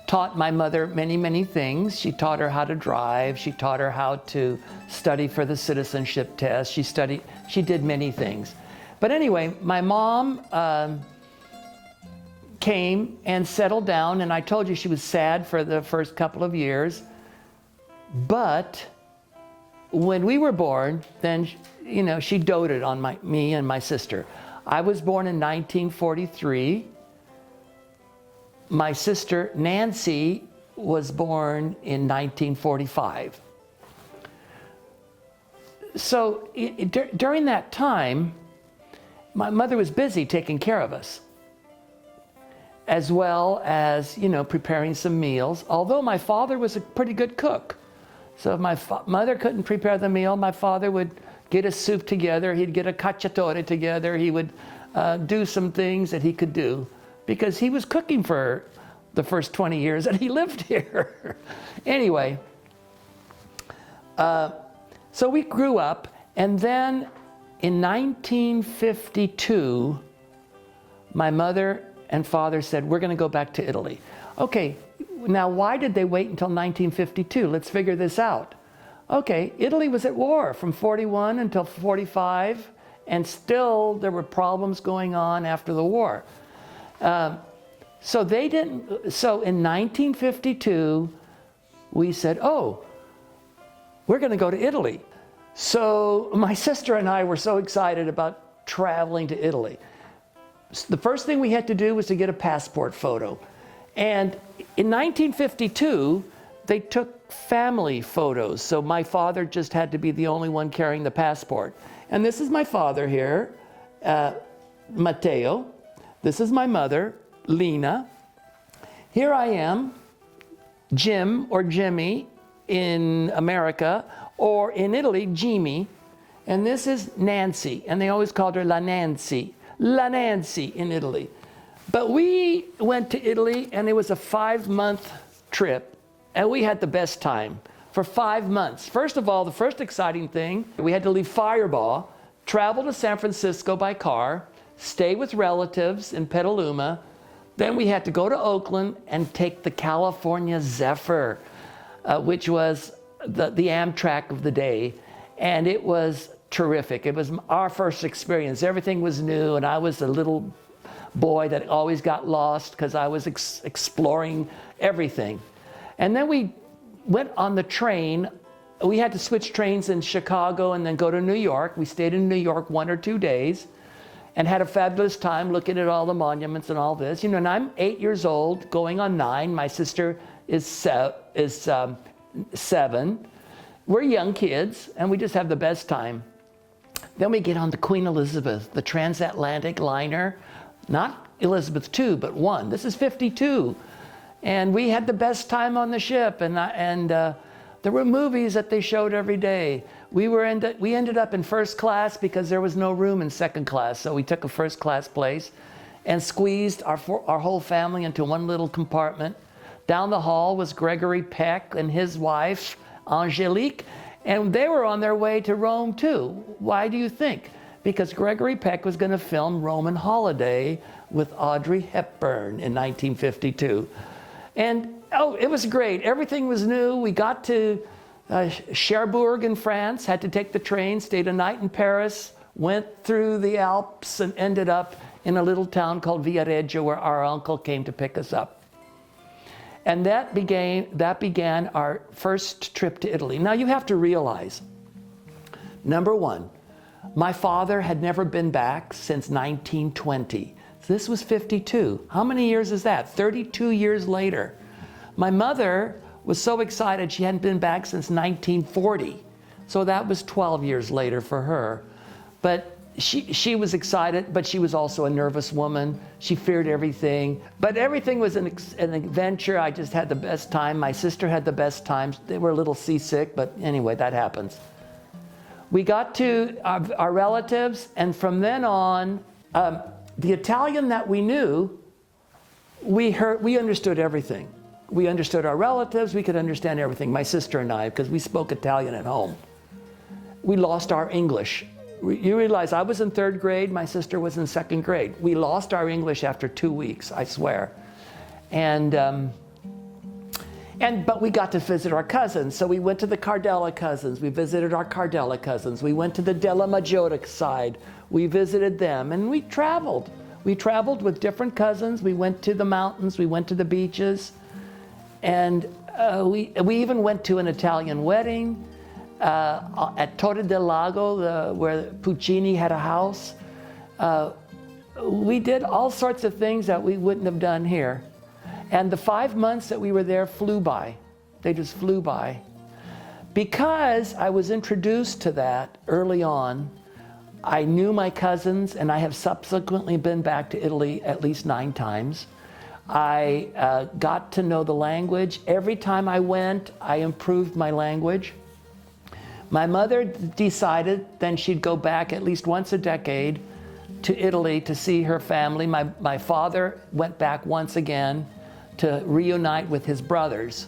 taught my mother many, many things. She taught her how to drive. She taught her how to study for the citizenship test. She did many things. But anyway, my mom came and settled down, and I told you she was sad for the first couple of years. But when we were born, then, you know, she doted on me and my sister. I was born in 1943. My sister Nancy was born in 1945. So during that time, my mother was busy taking care of us, as well as, you know, preparing some meals, although my father was a pretty good cook. So if my mother couldn't prepare the meal, my father would get a soup together, he'd get a cacciatore together, he would do some things that he could do, because he was cooking for the first 20 years that he lived here. Anyway, so we grew up, and then in 1952, my mother and father said, we're going to go back to Italy. Okay, now why did they wait until 1952? Let's figure this out. Okay, Italy was at war from 41 until 45, and still there were problems going on after the war. So in 1952, we said, oh, we're going to go to Italy. So my sister and I were so excited about traveling to Italy. The first thing we had to do was to get a passport photo. And in 1952, they took family photos. So my father just had to be the only one carrying the passport. And this is my father here, Matteo. This is my mother, Lena. Here I am, Jim or Jimmy in America, or in Italy, Jimmy. And this is Nancy, and they always called her La Nancy in Italy. But we went to Italy, and it was a 5-month trip, and we had the best time for 5 months. First of all, the first exciting thing, we had to leave Firebaugh, travel to San Francisco by car, stay with relatives in Petaluma. Then we had to go to Oakland and take the California Zephyr, which was the Amtrak of the day. And it was terrific. It was our first experience. Everything was new, and I was a little boy that always got lost because I was exploring everything. And then we went on the train. We had to switch trains in Chicago and then go to New York. We stayed in New York 1 or 2 days and had a fabulous time looking at all the monuments and all this. You know, and I'm 8 years old, going on 9. My sister is 7. We're young kids, and we just have the best time. Then we get on the Queen Elizabeth, the transatlantic liner, not Elizabeth II, but 1. This is 52. And we had the best time on the ship, and there were movies that they showed every day. We ended up in first class because there was no room in second class, so we took a first class place and squeezed our whole family into one little compartment. Down the hall was Gregory Peck and his wife, Angelique, and they were on their way to Rome too. Why do you think? Because Gregory Peck was going to film Roman Holiday with Audrey Hepburn in 1952. And oh, it was great. Everything was new. We got to Cherbourg in France, had to take the train, stayed a night in Paris, went through the Alps, and ended up in a little town called Viareggio, where our uncle came to pick us up. And that began our first trip to Italy. Now you have to realize, number one, my father had never been back since 1920. This was 52. How many years is that? 32 years later. My mother was so excited she hadn't been back since 1940. So that was 12 years later for her. But she was excited, but she was also a nervous woman. She feared everything. But everything was an adventure. I just had the best time. My sister had the best time. They were a little seasick, but anyway, that happens. We got to our relatives, and from then on, the Italian that we knew, we understood everything. We understood our relatives, we could understand everything, my sister and I, because we spoke Italian at home. We lost our English. You realize I was in 3rd grade, my sister was in 2nd grade. We lost our English after 2 weeks, I swear. But we got to visit our cousins. So we went to the Cardella cousins. We visited our Cardella cousins. We went to the Della Maggiore side. We visited them, and we traveled. We traveled with different cousins. We went to the mountains. We went to the beaches. And we even went to an Italian wedding at Torre del Lago, where Puccini had a house. We did all sorts of things that we wouldn't have done here. And the 5 months that we were there flew by. They just flew by. Because I was introduced to that early on, I knew my cousins, and I have subsequently been back to Italy at least 9 times. I got to know the language. Every time I went, I improved my language. My mother decided then she'd go back at least once a decade to Italy to see her family. My father went back once again to reunite with his brothers.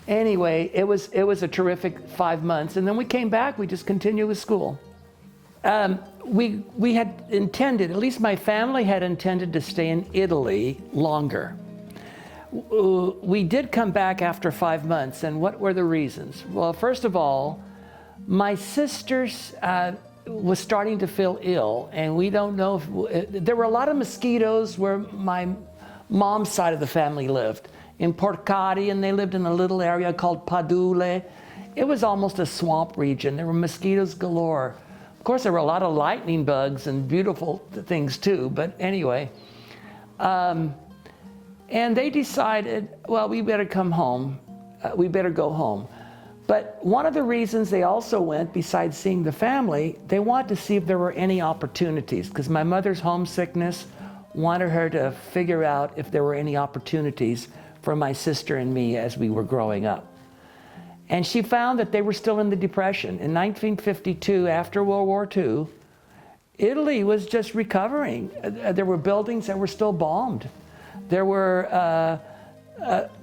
Anyway, it was a terrific 5 months, and then we came back. We just continued with school. We had intended, at least my family had intended, to stay in Italy longer. We did come back after 5 months, and what were the reasons? Well, first of all, my sister was starting to feel ill, and we don't know if there were a lot of mosquitoes where my mom's side of the family lived, in Porcari, and they lived in a little area called Padule. It was almost a swamp region. There were mosquitoes galore. Of course, there were a lot of lightning bugs and beautiful things too, but anyway. And they decided, well, we better come home. we better go home. But one of the reasons they also went, besides seeing the family, they wanted to see if there were any opportunities, because my mother's homesickness wanted her to figure out if there were any opportunities for my sister and me as we were growing up. And she found that they were still in the Depression. In 1952, after World War II, Italy was just recovering. There were buildings that were still bombed. There were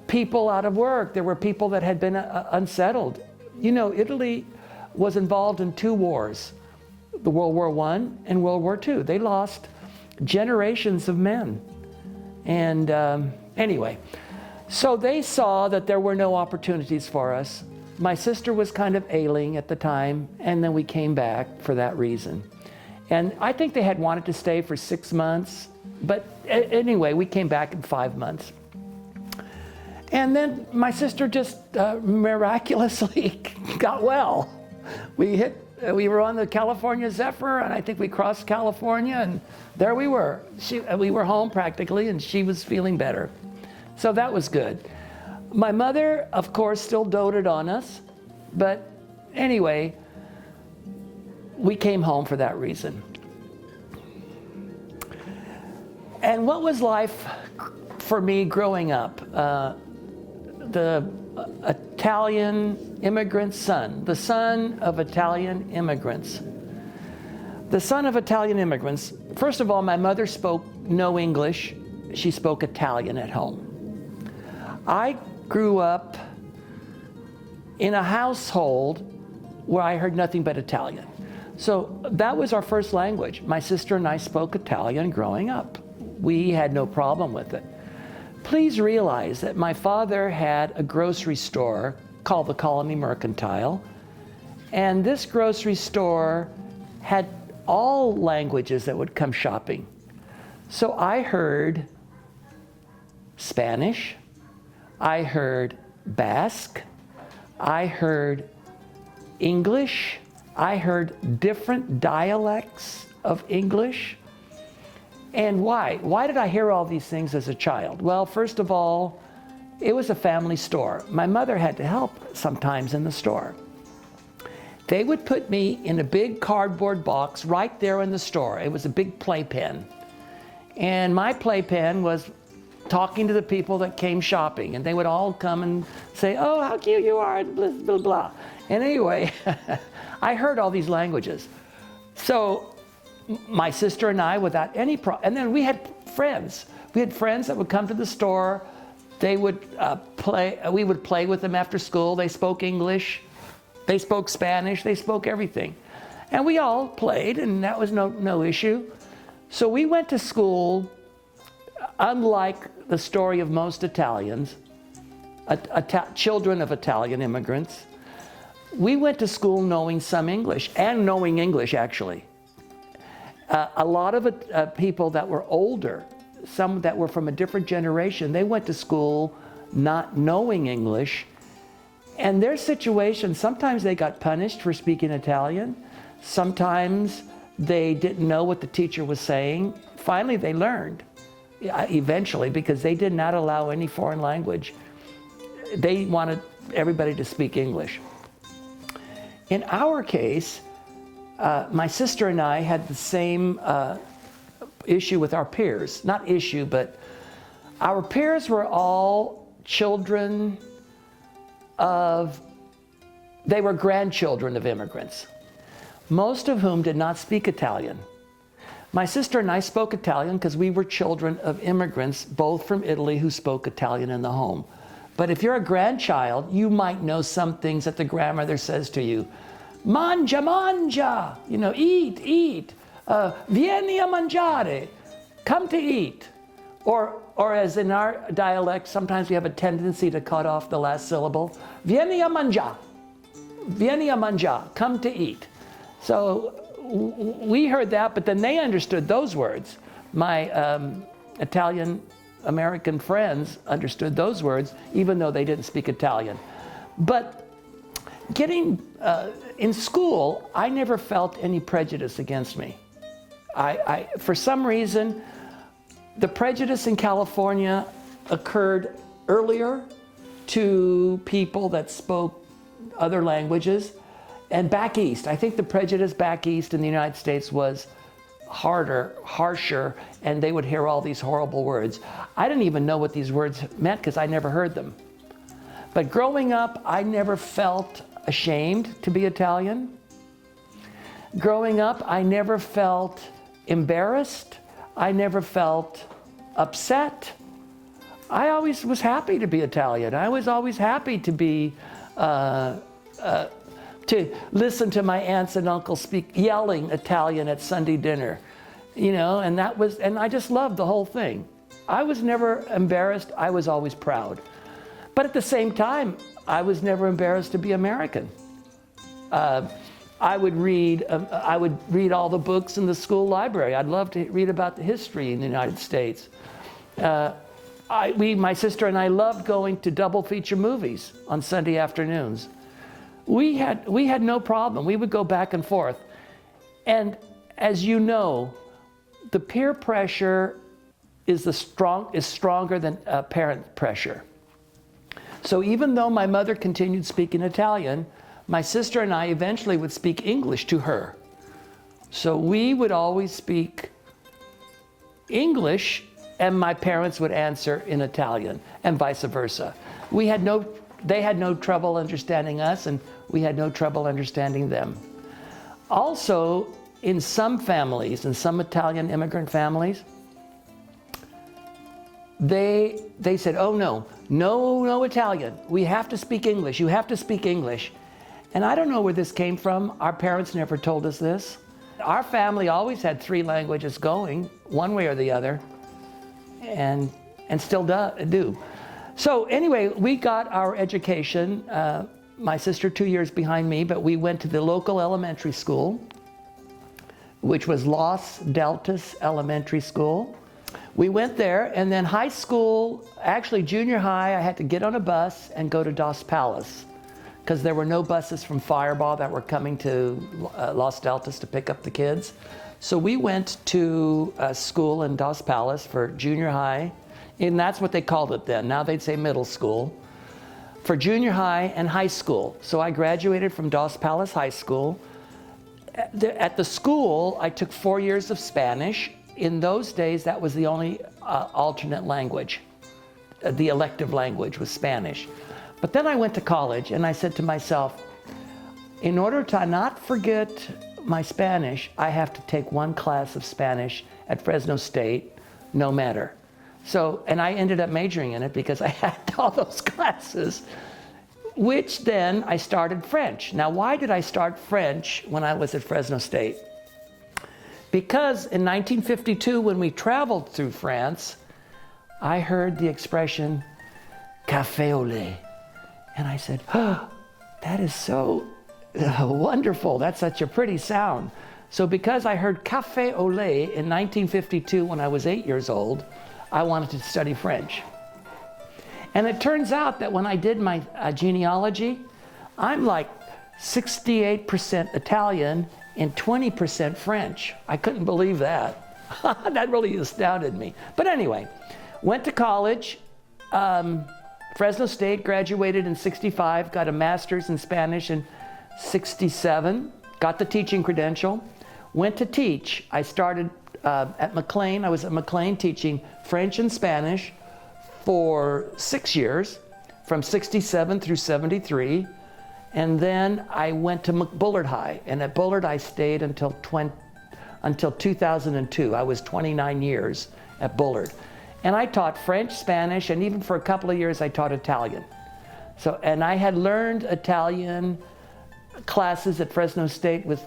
people out of work. There were people that had been unsettled. You know, Italy was involved in 2 wars, the World War I and World War II. They lost generations of men. And anyway, so they saw that there were no opportunities for us. My sister was kind of ailing at the time, and then we came back for that reason. And I think they had wanted to stay for 6 months, but anyway, we came back in 5 months. And then my sister just miraculously got well. We were on the California Zephyr, and I think we crossed California, and there we were. We were home practically, and she was feeling better. So that was good. My mother, of course, still doted on us, but anyway, we came home for that reason. And what was life for me growing up? The Italian immigrant son, the son of Italian immigrants. The son of Italian immigrants. First of all, my mother spoke no English. She spoke Italian at home. I grew up in a household where I heard nothing but Italian. So that was our first language. My sister and I spoke Italian growing up. We had no problem with it. Please realize that my father had a grocery store called the Colony Mercantile, and this grocery store had all languages that would come shopping. So I heard Spanish, I heard Basque, I heard English, I heard different dialects of English. And why? Why did I hear all these things as a child? Well, first of all, it was a family store. My mother had to help sometimes in the store. They would put me in a big cardboard box right there in the store. It was a big playpen. And my playpen was talking to the people that came shopping, and they would all come and say, "Oh, how cute you are," blah, blah, blah. And anyway, I heard all these languages. So my sister and I, without any problem, and then we had friends. We had friends that would come to the store. They would we would play with them after school. They spoke English, they spoke Spanish, they spoke everything. And we all played, and that was no issue. So we went to school, unlike the story of most Italians, children of Italian immigrants. We went to school knowing some English, and knowing English actually. A lot of people that were older, some that were from a different generation, they went to school not knowing English. And their situation, sometimes they got punished for speaking Italian. Sometimes they didn't know what the teacher was saying. Finally, they learned, eventually, because they did not allow any foreign language. They wanted everybody to speak English. In our case, my sister and I had the same issue with our peers. Not issue, but our peers were all children of, they were grandchildren of immigrants, most of whom did not speak Italian. My sister and I spoke Italian because we were children of immigrants, both from Italy, who spoke Italian in the home. But if you're a grandchild, you might know some things that the grandmother says to you. Mangia, mangia, you know, eat, eat. Vieni a mangiare, come to eat. Or as in our dialect, sometimes we have a tendency to cut off the last syllable. Vieni a mangiare, vieni a mangiare, come to eat. So we heard that, but then they understood those words. My Italian American friends understood those words, even though they didn't speak Italian. But getting in school, I never felt any prejudice against me. For some reason, the prejudice in California occurred earlier to people that spoke other languages. And back east, I think the prejudice back east in the United States was harder, harsher, and they would hear all these horrible words. I didn't even know what these words meant because I never heard them. But growing up, I never felt ashamed to be Italian. Growing up, I never felt embarrassed. I never felt upset. I always was happy to be Italian. I was always happy to be, to listen to my aunts and uncles speak, yelling Italian at Sunday dinner, you know, and I just loved the whole thing. I was never embarrassed. I was always proud. But at the same time, I was never embarrassed to be American. I would read all the books in the school library. I'd love to read about the history in the United States. My sister and I loved going to double feature movies on Sunday afternoons. We had no problem. We would go back and forth. And as you know, the peer pressure is stronger than parent pressure. So even though my mother continued speaking Italian, my sister and I eventually would speak English to her. So we would always speak English and my parents would answer in Italian and vice versa. They had no trouble understanding us and we had no trouble understanding them. Also, in some families, in some Italian immigrant families, they said, oh no Italian. We have to speak English. You have to speak English. And I don't know where this came from. Our parents never told us this. Our family always had 3 languages going, one way or the other, and still do. So anyway, we got our education. My sister 2 years behind me, but we went to the local elementary school, which was Los Deltas Elementary School. We went there, and then high school, actually junior high, I had to get on a bus and go to Dos Palace because there were no buses from Fireball that were coming to Los Deltas to pick up the kids. So we went to a school in Dos Palace for junior high, and that's what they called it then. Now they'd say middle school. For junior high and high school. So I graduated from Dos Palace High School. At the school, I took 4 years of Spanish. In those days, that was the only alternate language. The elective language was Spanish. But then I went to college and I said to myself, in order to not forget my Spanish, I have to take 1 class of Spanish at Fresno State, no matter. So, and I ended up majoring in it because I had all those classes, which then I started French. Now, why did I start French when I was at Fresno State? Because in 1952, when we traveled through France, I heard the expression, café au lait. And I said, oh, that is so wonderful. That's such a pretty sound. So because I heard café au lait in 1952 when I was 8 years old, I wanted to study French. And it turns out that when I did my genealogy, I'm like 68% Italian and 20% French. I couldn't believe that. That really astounded me. But anyway, went to college, Fresno State, graduated in 65, got a master's in Spanish in 67, got the teaching credential, went to teach. I started at McLean. I was at McLean teaching French and Spanish for 6 years, from 67 through 73. And then I went to Bullard High, and at Bullard I stayed until 2002. I was 29 years at Bullard. And I taught French, Spanish, and even for a couple of years I taught Italian. So, and I had learned Italian classes at Fresno State with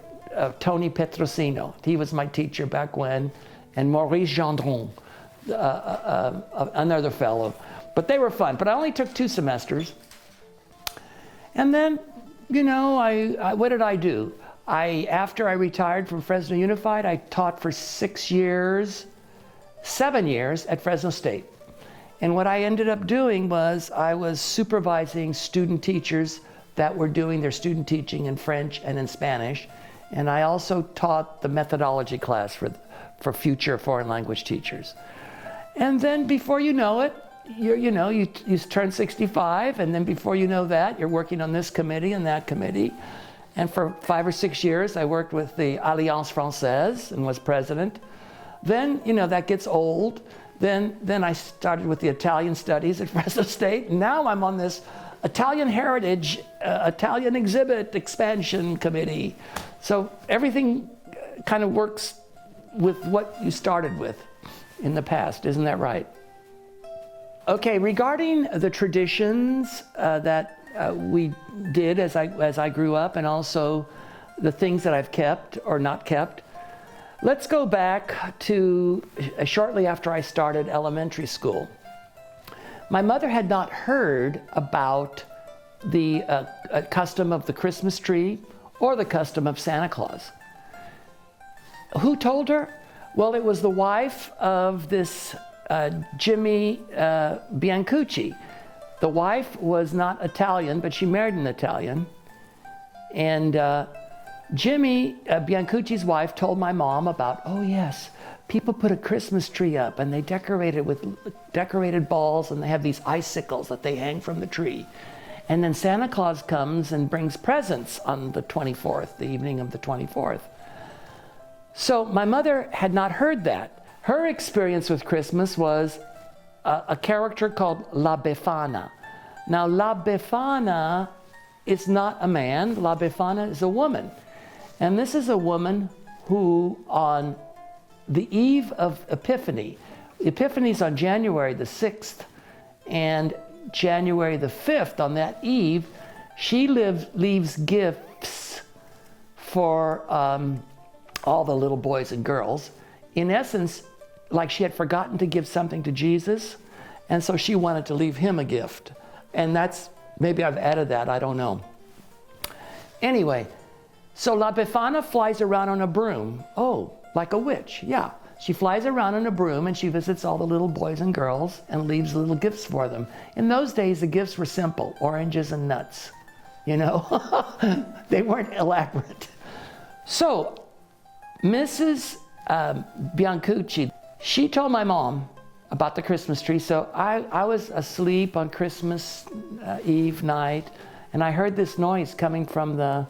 Tony Petrosino. He was my teacher back when, and Maurice Gendron, another fellow. But they were fun. But I only took 2 semesters. And then, you know, what did I do? After I retired from Fresno Unified, I taught for 7 years at Fresno State. And what I ended up doing was I was supervising student teachers that were doing their student teaching in French and in Spanish. And I also taught the methodology class for future foreign language teachers. And then before you know it, you turn 65, and then before you know that, you're working on this committee and that committee. And for 5 or 6 years, I worked with the Alliance Française and was president. Then, that gets old. Then I started with the Italian studies at Fresno State. And now I'm on this Italian Heritage, Italian Exhibit Expansion Committee. So everything kind of works with what you started with in the past. Isn't that right? Okay, regarding the traditions that we did as I grew up, and also the things that I've kept or not kept, let's go back to shortly after I started elementary school. My mother had not heard about the custom of the Christmas tree or the custom of Santa Claus. Who told her? Well, it was the wife of this Jimmy Biancucci. The wife was not Italian, but she married an Italian. And Jimmy Biancucci's wife told my mom about, oh yes, people put a Christmas tree up and they decorate it with decorated balls, and they have these icicles that they hang from the tree. And then Santa Claus comes and brings presents on the 24th, the evening of the 24th. So my mother had not heard that. Her experience with Christmas was a character called La Befana. Now, La Befana is not a man. La Befana is a woman. And this is a woman who, on the eve of Epiphany, Epiphany's on January the 6th, and January the 5th, on that eve, she leaves gifts for all the little boys and girls. In essence, like she had forgotten to give something to Jesus, and so she wanted to leave him a gift. And that's, maybe I've added that, I don't know. Anyway, so La Befana flies around on a broom. Oh, like a witch, yeah. She flies around on a broom and she visits all the little boys and girls and leaves little gifts for them. In those days, the gifts were simple, oranges and nuts, They weren't elaborate. So, Mrs. Biancucci, she told my mom about the Christmas tree. So I was asleep on Christmas Eve night, and I heard this noise coming from the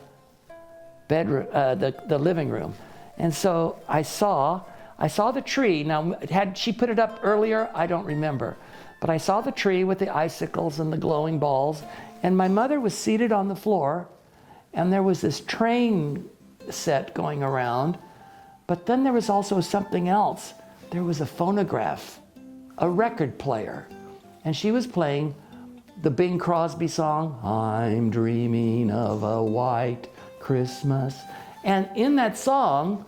bedroom, the living room. And so I saw the tree. Now, had she put it up earlier? I don't remember. But I saw the tree with the icicles and the glowing balls, and my mother was seated on the floor, and there was this train set going around. But then there was also something else. There was a phonograph, a record player, and she was playing the Bing Crosby song, I'm dreaming of a white Christmas. And in that song,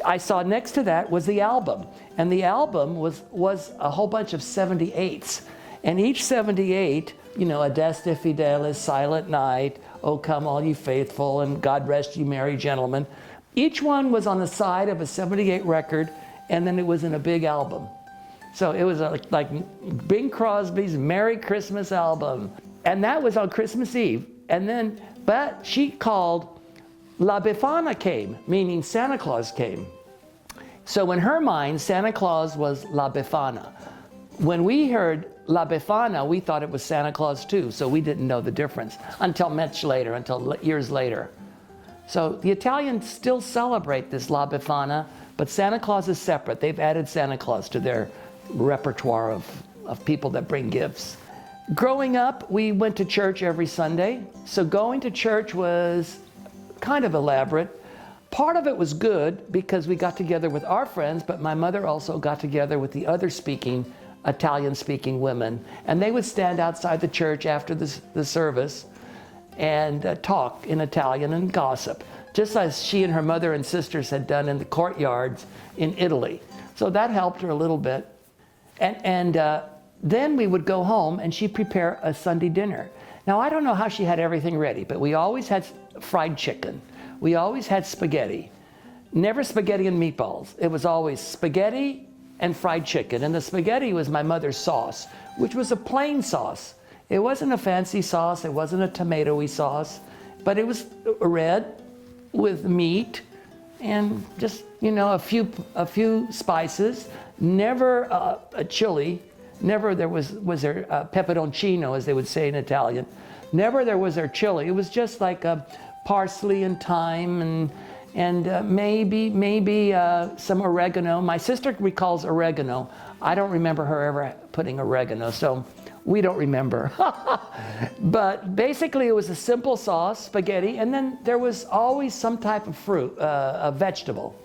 I saw next to that was the album. And the album was a whole bunch of 78s. And each 78, Adeste Fidelis, Silent Night, Oh Come All You Faithful, and God Rest You Merry Gentlemen. Each one was on the side of a 78 record, and then it was in a big album. So it was like Bing Crosby's Merry Christmas album. And that was on Christmas Eve. But she called, La Befana came, meaning Santa Claus came. So in her mind, Santa Claus was La Befana. When we heard La Befana, we thought it was Santa Claus too, so we didn't know the difference until much later, until years later. So the Italians still celebrate this La Befana, but Santa Claus is separate. They've added Santa Claus to their repertoire of people that bring gifts. Growing up, we went to church every Sunday. So going to church was kind of elaborate. Part of it was good because we got together with our friends, but my mother also got together with the other Italian-speaking women. And they would stand outside the church after the service and talk in Italian and gossip, just as she and her mother and sisters had done in the courtyards in Italy. So that helped her a little bit. And then we would go home and she'd prepare a Sunday dinner. Now, I don't know how she had everything ready, but we always had fried chicken. We always had spaghetti. Never spaghetti and meatballs. It was always spaghetti and fried chicken. And the spaghetti was my mother's sauce, which was a plain sauce. It wasn't a fancy sauce. It wasn't a tomatoey sauce, but it was red with meat and just, a few spices, never a chili, Never there was there peperoncino, as they would say in Italian. Never there was there chili. It was just like parsley and thyme and maybe some oregano. My sister recalls oregano. I don't remember her ever putting oregano, so we don't remember. But basically it was a simple sauce, spaghetti, and then there was always some type of fruit, a vegetable,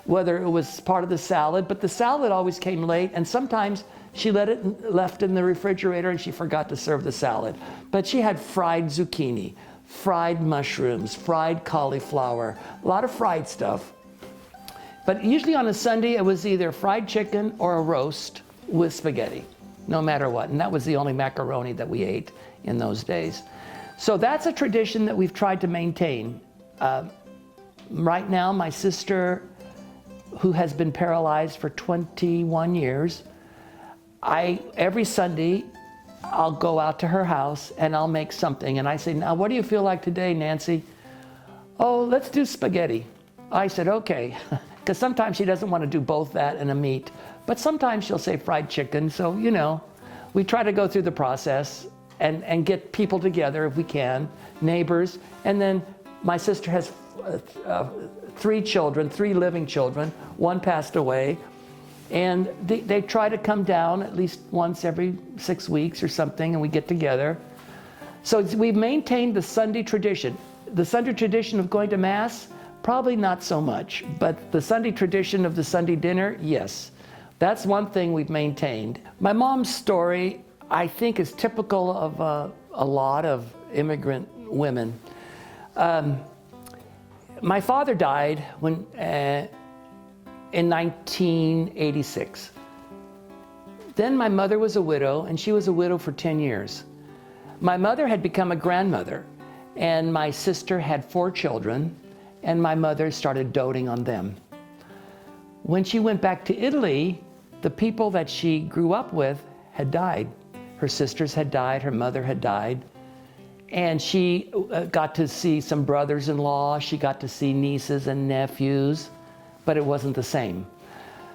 whether it was part of the salad, but the salad always came late, and sometimes she left in the refrigerator and she forgot to serve the salad. But she had fried zucchini, fried mushrooms, fried cauliflower, a lot of fried stuff. But usually on a Sunday, it was either fried chicken or a roast with spaghetti, no matter what. And that was the only macaroni that we ate in those days. So that's a tradition that we've tried to maintain. Right now, my sister, who has been paralyzed for 21 years, every Sunday, I'll go out to her house and I'll make something. And I say, now, what do you feel like today, Nancy? Oh, let's do spaghetti. I said, okay. Because sometimes she doesn't want to do both that and a meat. But sometimes she'll say fried chicken. So, you know, we try to go through the process and get people together if we can, neighbors. And then my sister has 3 children, 3 living children. 1 passed away. And they try to come down at least once every 6 weeks or something, and we get together. So we've maintained the Sunday tradition. The Sunday tradition of going to Mass, probably not so much. But the Sunday tradition of the Sunday dinner, yes. That's one thing we've maintained. My mom's story, I think, is typical of a lot of immigrant women. My father died in 1986. Then my mother was a widow, and she was a widow for 10 years. My mother had become a grandmother, and my sister had 4 children, and my mother started doting on them. When she went back to Italy, the people that she grew up with had died. Her sisters had died, her mother had died, and she got to see some brothers-in-law, she got to see nieces and nephews, but it wasn't the same.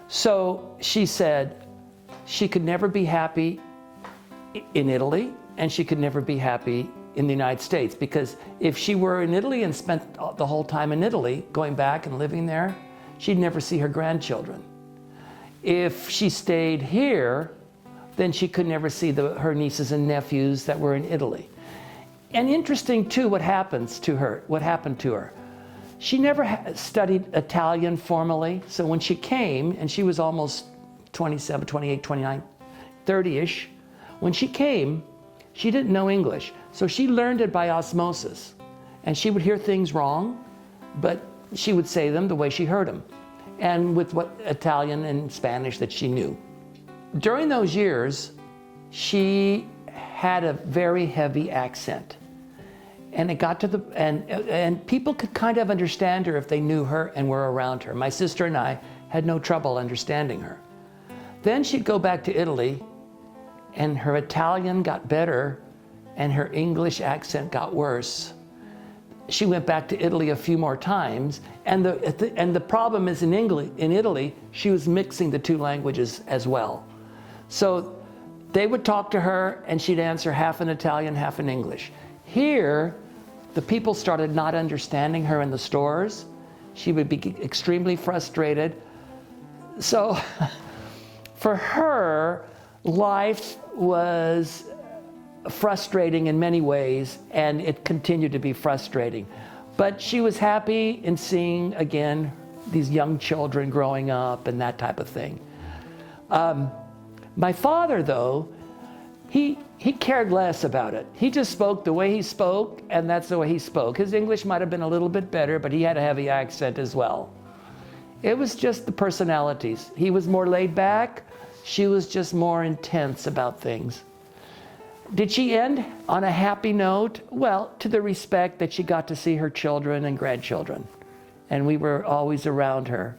So she said she could never be happy in Italy, and she could never be happy in the United States, because if she were in Italy and spent the whole time in Italy, going back and living there, she'd never see her grandchildren. If she stayed here, then she could never see her nieces and nephews that were in Italy. And interesting too, what happened to her. She never studied Italian formally, so when she came, and she was almost 27, 28, 29, 30-ish, when she came, she didn't know English, so she learned it by osmosis. And she would hear things wrong, but she would say them the way she heard them, and with what Italian and Spanish that she knew. During those years, she had a very heavy accent. And it got to and people could kind of understand her if they knew her and were around her. My sister and I had no trouble understanding her. Then she'd go back to Italy, and her Italian got better, and her English accent got worse. She went back to Italy a few more times, and the problem is in Italy, she was mixing the 2 languages as well. So they would talk to her, and she'd answer half in Italian, half in English. Here, the people started not understanding her in the stores. She would be extremely frustrated. So for her, life was frustrating in many ways, and it continued to be frustrating. But she was happy in seeing, again, these young children growing up and that type of thing. My father, though, he cared less about it. He just spoke the way he spoke, and that's the way he spoke. His English might have been a little bit better, but he had a heavy accent as well. It was just the personalities. He was more laid back. She was just more intense about things. Did she end on a happy note? Well, to the respect that she got to see her children and grandchildren, and we were always around her.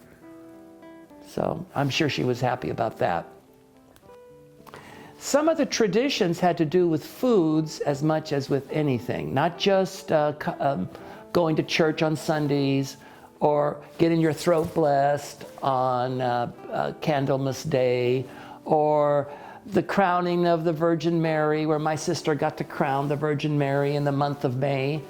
So I'm sure she was happy about that. Some of the traditions had to do with foods as much as with anything, not just going to church on Sundays or getting your throat blessed on Candlemas Day, or the crowning of the Virgin Mary, where my sister got to crown the Virgin Mary in the month of May.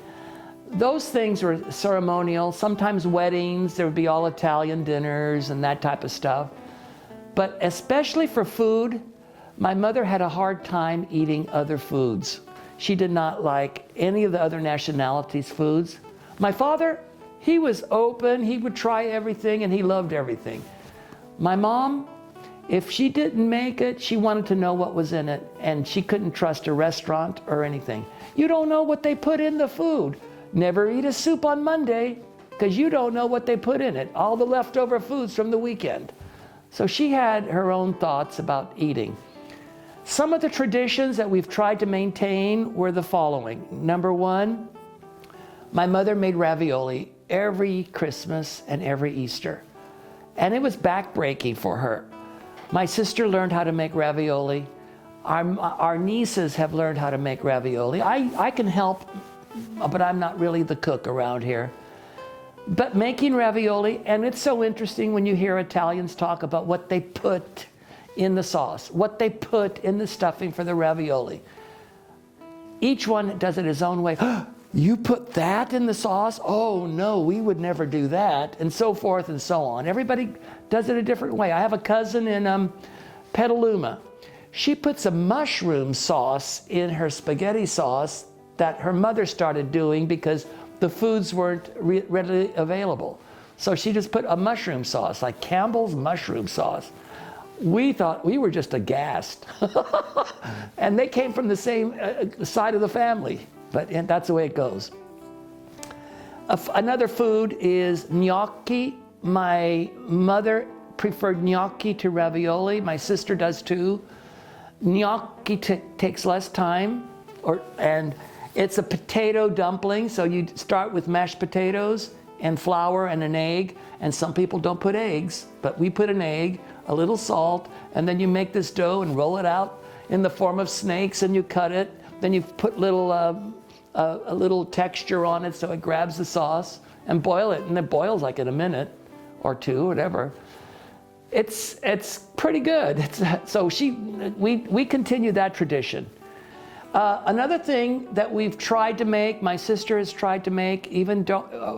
Those things were ceremonial. Sometimes weddings, there would be all Italian dinners and that type of stuff. But especially for food, my mother had a hard time eating other foods. She did not like any of the other nationalities' foods. My father, he was open, he would try everything, and he loved everything. My mom, if she didn't make it, she wanted to know what was in it, and she couldn't trust a restaurant or anything. You don't know what they put in the food. Never eat a soup on Monday, because you don't know what they put in it, all the leftover foods from the weekend. So she had her own thoughts about eating. Some of the traditions that we've tried to maintain were the following. Number one, my mother made ravioli every Christmas and every Easter. And it was backbreaking for her. My sister learned how to make ravioli. Our nieces have learned how to make ravioli. I can help, but I'm not really the cook around here. But making ravioli, and it's so interesting when you hear Italians talk about what they put in the sauce, what they put in the stuffing for the ravioli. Each one does it his own way. You put that in the sauce? Oh no, we would never do that, and so forth and so on. Everybody does it a different way. I have a cousin in Petaluma. She puts a mushroom sauce in her spaghetti sauce that her mother started doing because the foods weren't readily available. So she just put a mushroom sauce, like Campbell's mushroom sauce. We thought, we were just aghast. And they came from the same side of the family, but that's the way it goes. Another food is gnocchi. My mother preferred gnocchi to ravioli. My sister does too. Gnocchi takes less time, and it's a potato dumpling. So you start with mashed potatoes and flour and an egg. And some people don't put eggs, but we put an egg, a little salt, and then you make this dough and roll it out in the form of snakes, and you cut it. Then you put a little texture on it so it grabs the sauce, and boil it, and it boils like in a minute or two, whatever. It's pretty good. So we continue that tradition. Another thing that we've tried to make, my sister has tried to make, even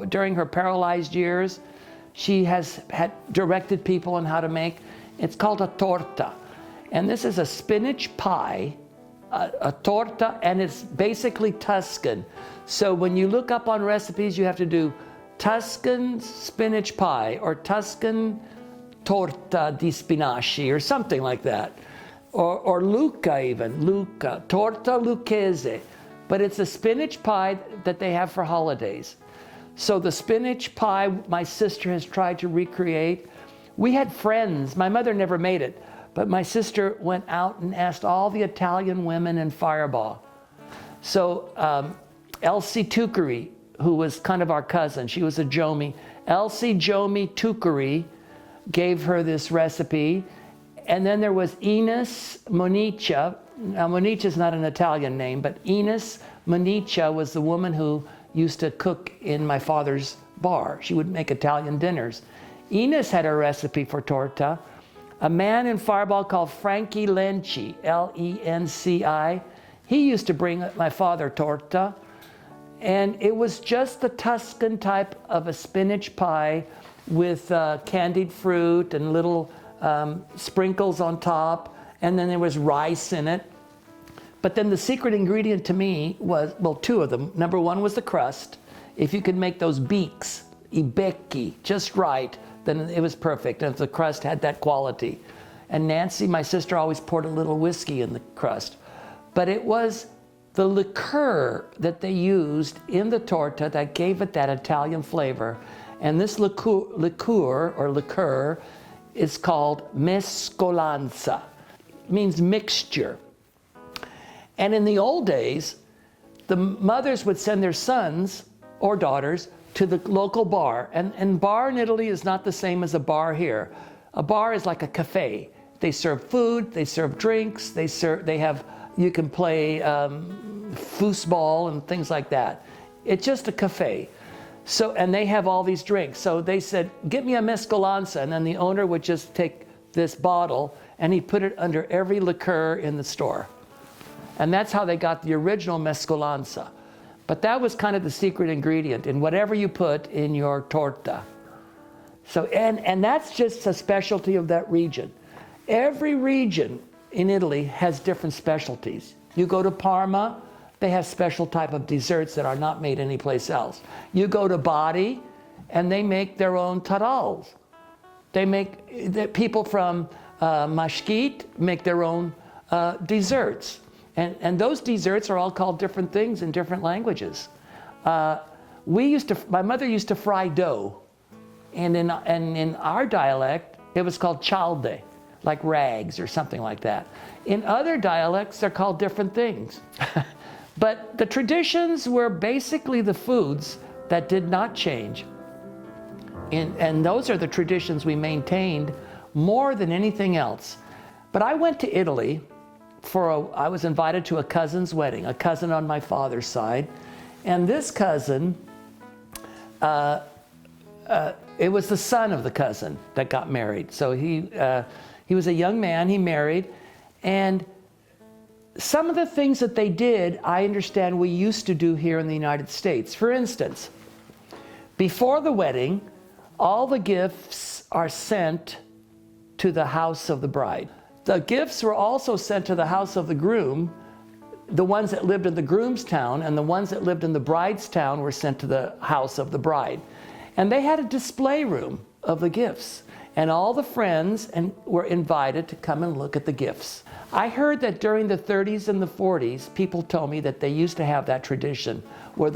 during her paralyzed years, she has had directed people on how to make. It's called a torta. And this is a spinach pie, a torta, and it's basically Tuscan. So when you look up on recipes, you have to do Tuscan spinach pie or Tuscan torta di spinaci or something like that. Or Lucca even, Lucca, torta lucchese. But it's a spinach pie that they have for holidays. So the spinach pie my sister has tried to recreate. We had friends, my mother never made it, but my sister went out and asked all the Italian women in Fireball. So Elsie Tucari, who was kind of our cousin, she was a Jomi. Elsie Jomi Tucari gave her this recipe. And then there was Ines Moniccia. Now Moniccia is not an Italian name, but Ines Moniccia was the woman who used to cook in my father's bar. She would make Italian dinners. Ines had a recipe for torta. A man in Fireball called Frankie Lenci, Lenci, he used to bring my father torta. And it was just the Tuscan type of a spinach pie with candied fruit and little sprinkles on top, and then there was rice in it. But then the secret ingredient to me was, well, two of them. Number one was the crust. If you could make those beaks, I becchi, just right, then it was perfect. And if the crust had that quality. And Nancy, my sister, always poured a little whiskey in the crust. But it was the liqueur that they used in the torta that gave it that Italian flavor. And this liqueur is called mescolanza. It means mixture. And in the old days, the mothers would send their sons or daughters to the local bar. And bar in Italy is not the same as a bar here. A bar is like a cafe. They serve food, they serve drinks, you can play foosball and things like that. It's just a cafe. So, and they have all these drinks. So they said, get me a mescolanza. And then the owner would just take this bottle, and he'd put it under every liqueur in the store. And that's how they got the original mezcolanza. But that was kind of the secret ingredient in whatever you put in your torta. So, and that's just a specialty of that region. Every region in Italy has different specialties. You go to Parma, they have special type of desserts that are not made anyplace else. You go to Bari, and they make their own tarals. They make, the people from Mashkit make their own desserts. And those desserts are all called different things in different languages. My mother used to fry dough. And in our dialect, it was called chalde, like rags or something like that. In other dialects, they're called different things. But the traditions were basically the foods that did not change. And those are the traditions we maintained more than anything else. But I went to Italy I was invited to a cousin's wedding, a cousin on my father's side. And this cousin, it was the son of the cousin that got married. So he was a young man, he married. And some of the things that they did, I understand we used to do here in the United States. For instance, before the wedding, all the gifts are sent to the house of the bride. The gifts were also sent to the house of the groom. The ones that lived in the groom's town and the ones that lived in the bride's town were sent to the house of the bride. And they had a display room of the gifts. And all the friends were invited to come and look at the gifts. I heard that during the 30s and the 40s, people told me that they used to have that tradition where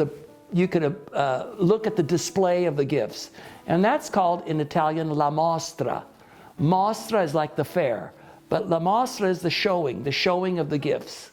you could look at the display of the gifts. And that's called in Italian la mostra. Mostra is like the fair, but la mostra is the showing of the gifts.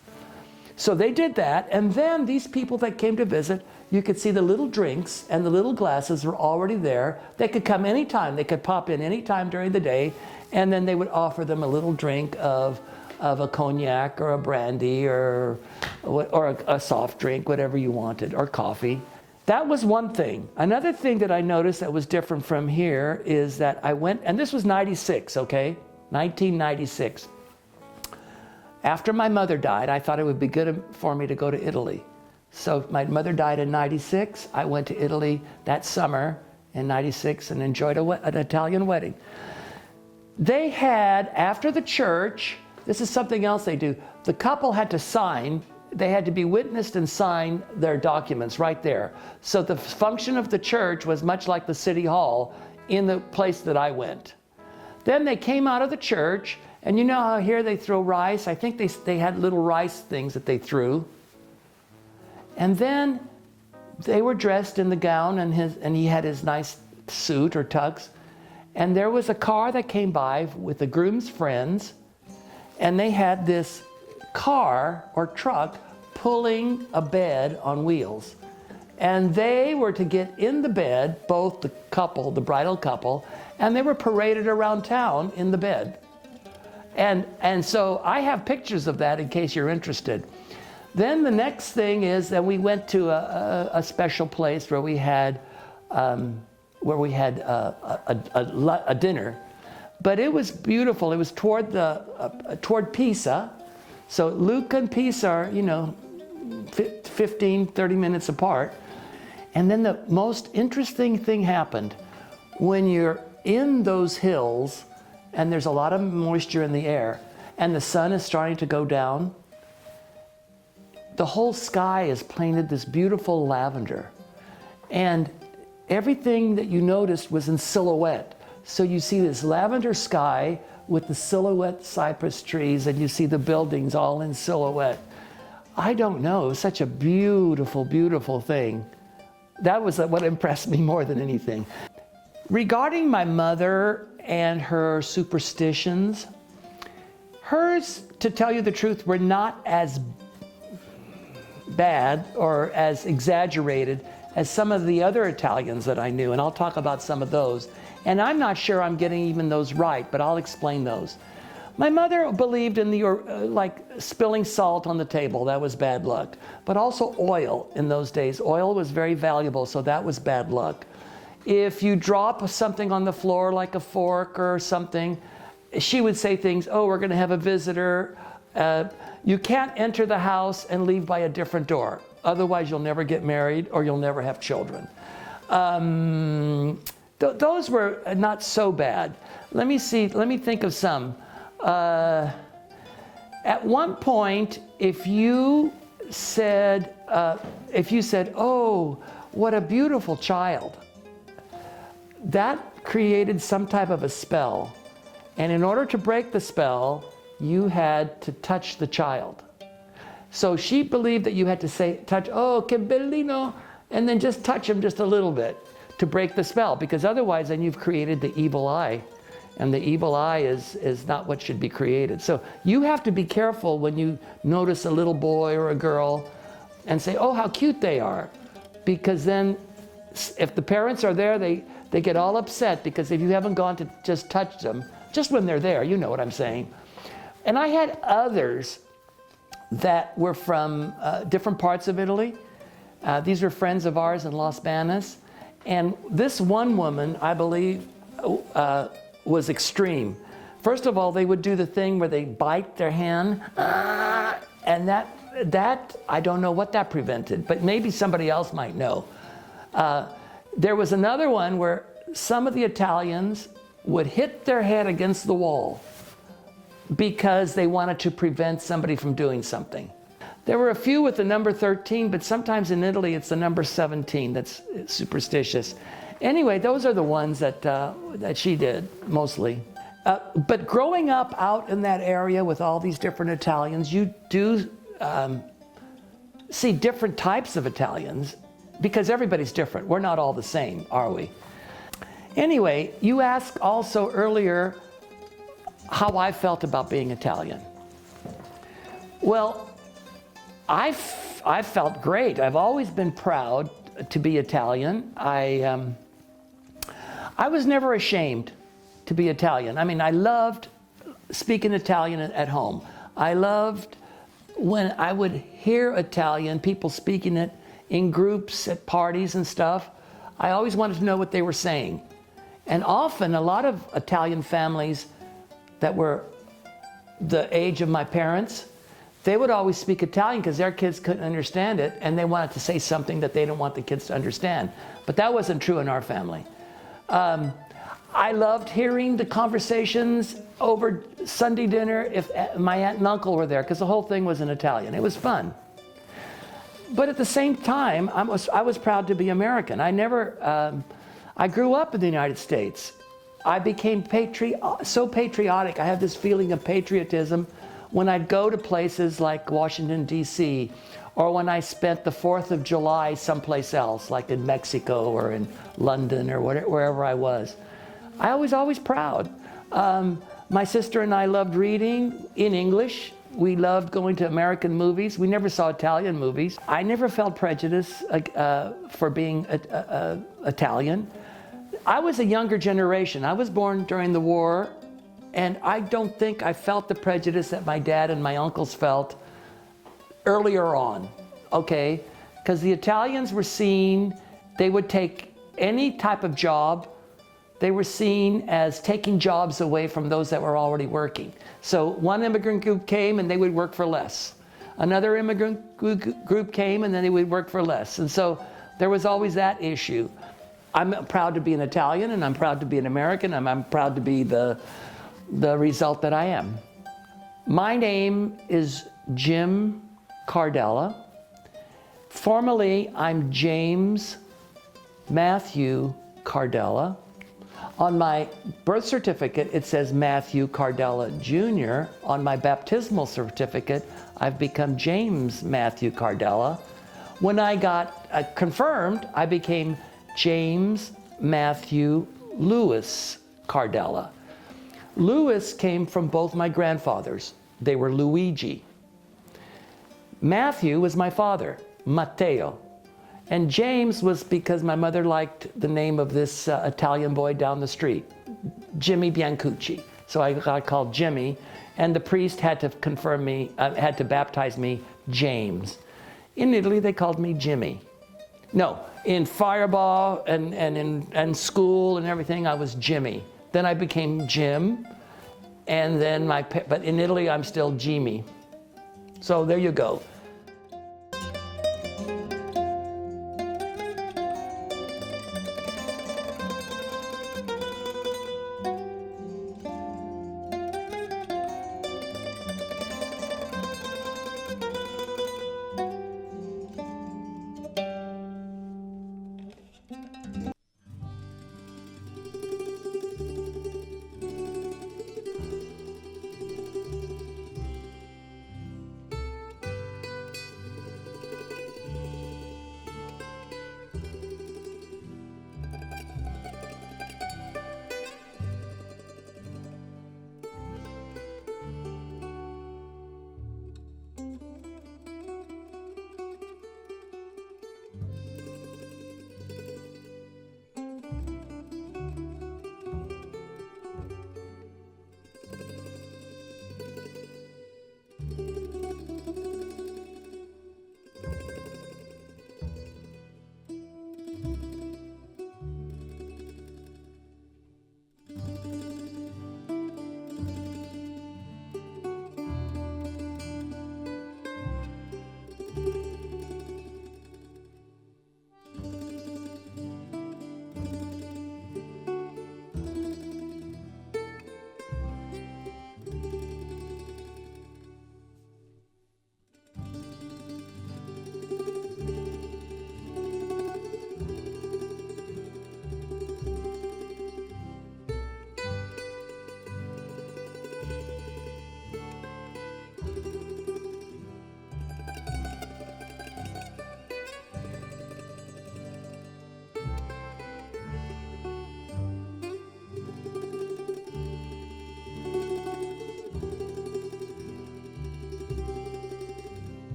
So they did that, and then these people that came to visit, you could see the little drinks and the little glasses were already there. They could come anytime. They could pop in anytime during the day, and then they would offer them a little drink of a cognac or a brandy or a soft drink, whatever you wanted, or coffee. That was one thing. Another thing that I noticed that was different from here is that I went, and this was 96, okay? 1996. After my mother died, I thought it would be good for me to go to Italy. So my mother died in 96. I went to Italy that summer in 96 and enjoyed an Italian wedding. They had, after the church, this is something else they do, the couple had to sign, they had to be witnessed and sign their documents right there. So the function of the church was much like the city hall in the place that I went. Then they came out of the church, and you know how here they throw rice? I think they had little rice things that they threw. And then they were dressed in the gown, and he had his nice suit or tux. And there was a car that came by with the groom's friends, and they had this car or truck pulling a bed on wheels. And they were to get in the bed, both the couple, the bridal couple, and they were paraded around town in the bed. And so I have pictures of that in case you're interested. Then the next thing is that we went to a special place where we had a dinner. But it was beautiful. It was toward Pisa. So Lucca and Pisa are, 15, 30 minutes apart. And then the most interesting thing happened. When you're in those hills and there's a lot of moisture in the air and the sun is starting to go down, the whole sky is painted this beautiful lavender. And everything that you noticed was in silhouette. So you see this lavender sky with the silhouette cypress trees, and you see the buildings all in silhouette. I don't know, it was such a beautiful, beautiful thing. That was what impressed me more than anything. Regarding my mother and her superstitions, hers, to tell you the truth, were not as bad or as exaggerated as some of the other Italians that I knew, and I'll talk about some of those. And I'm not sure I'm getting even those right, but I'll explain those. My mother believed in like spilling salt on the table, that was bad luck. But also oil in those days. Oil was very valuable, so that was bad luck. If you drop something on the floor like a fork or something, she would say things, oh, we're going to have a visitor. You can't enter the house and leave by a different door. Otherwise, you'll never get married or you'll never have children. Those were not so bad. Let me think of some. At one point, if you said, oh, what a beautiful child, that created some type of a spell. And in order to break the spell, you had to touch the child. So she believed that you had to touch, oh, que bellino, and then just touch him just a little bit to break the spell, because otherwise then you've created the evil eye. And the evil eye is not what should be created. So you have to be careful when you notice a little boy or a girl and say, oh, how cute they are. Because then if the parents are there, they get all upset, because if you haven't gone to just touch them, just when they're there, you know what I'm saying. And I had others that were from different parts of Italy. These were friends of ours in Las Banas. And this one woman, I believe, was extreme. First of all, they would do the thing where they bite their hand, and that I don't know what that prevented, but maybe somebody else might know. There was another one where some of the Italians would hit their head against the wall because they wanted to prevent somebody from doing something. There were a few with the number 13, but sometimes in Italy it's the number 17 that's superstitious. Anyway, those are the ones that she did, mostly. But growing up out in that area with all these different Italians, you do see different types of Italians, because everybody's different. We're not all the same, are we? Anyway, you asked also earlier how I felt about being Italian. Well, I felt great. I've always been proud to be Italian. I was never ashamed to be Italian. I mean, I loved speaking Italian at home. I loved when I would hear Italian, people speaking it in groups at parties and stuff. I always wanted to know what they were saying. And often, a lot of Italian families that were the age of my parents, they would always speak Italian because their kids couldn't understand it, and they wanted to say something that they didn't want the kids to understand. But that wasn't true in our family. I loved hearing the conversations over Sunday dinner if my aunt and uncle were there, because the whole thing was in Italian. It was fun. But at the same time, I was proud to be American. I grew up in the United States. I became so patriotic. I have this feeling of patriotism when I'd go to places like Washington, D.C., or when I spent the 4th of July someplace else, like in Mexico or in London or wherever I was. I was always proud. My sister and I loved reading in English. We loved going to American movies. We never saw Italian movies. I never felt prejudice for being Italian. I was a younger generation. I was born during the war, and I don't think I felt the prejudice that my dad and my uncles felt earlier on, okay? Because the Italians were seen, they would take any type of job. They were seen as taking jobs away from those that were already working. So one immigrant group came and they would work for less. Another immigrant group came and then they would work for less. And so there was always that issue. I'm proud to be an Italian, and I'm proud to be an American, and I'm proud to be the result that I am. My name is Jim Cardella. Formally, I'm James Matthew Cardella. On my birth certificate, it says Matthew Cardella Jr. On my baptismal certificate, I've become James Matthew Cardella. When I got confirmed, I became James Matthew Louis Cardella. Louis came from both my grandfathers. They were Luigi. Matthew was my father, Matteo. And James was because my mother liked the name of this Italian boy down the street, Jimmy Biancucci. So I got called Jimmy, and the priest had to confirm me, had to baptize me James. In Italy, they called me Jimmy. No, in Fireball and in school and everything, I was Jimmy. Then I became Jim. And then but in Italy, I'm still Jimmy. So there you go.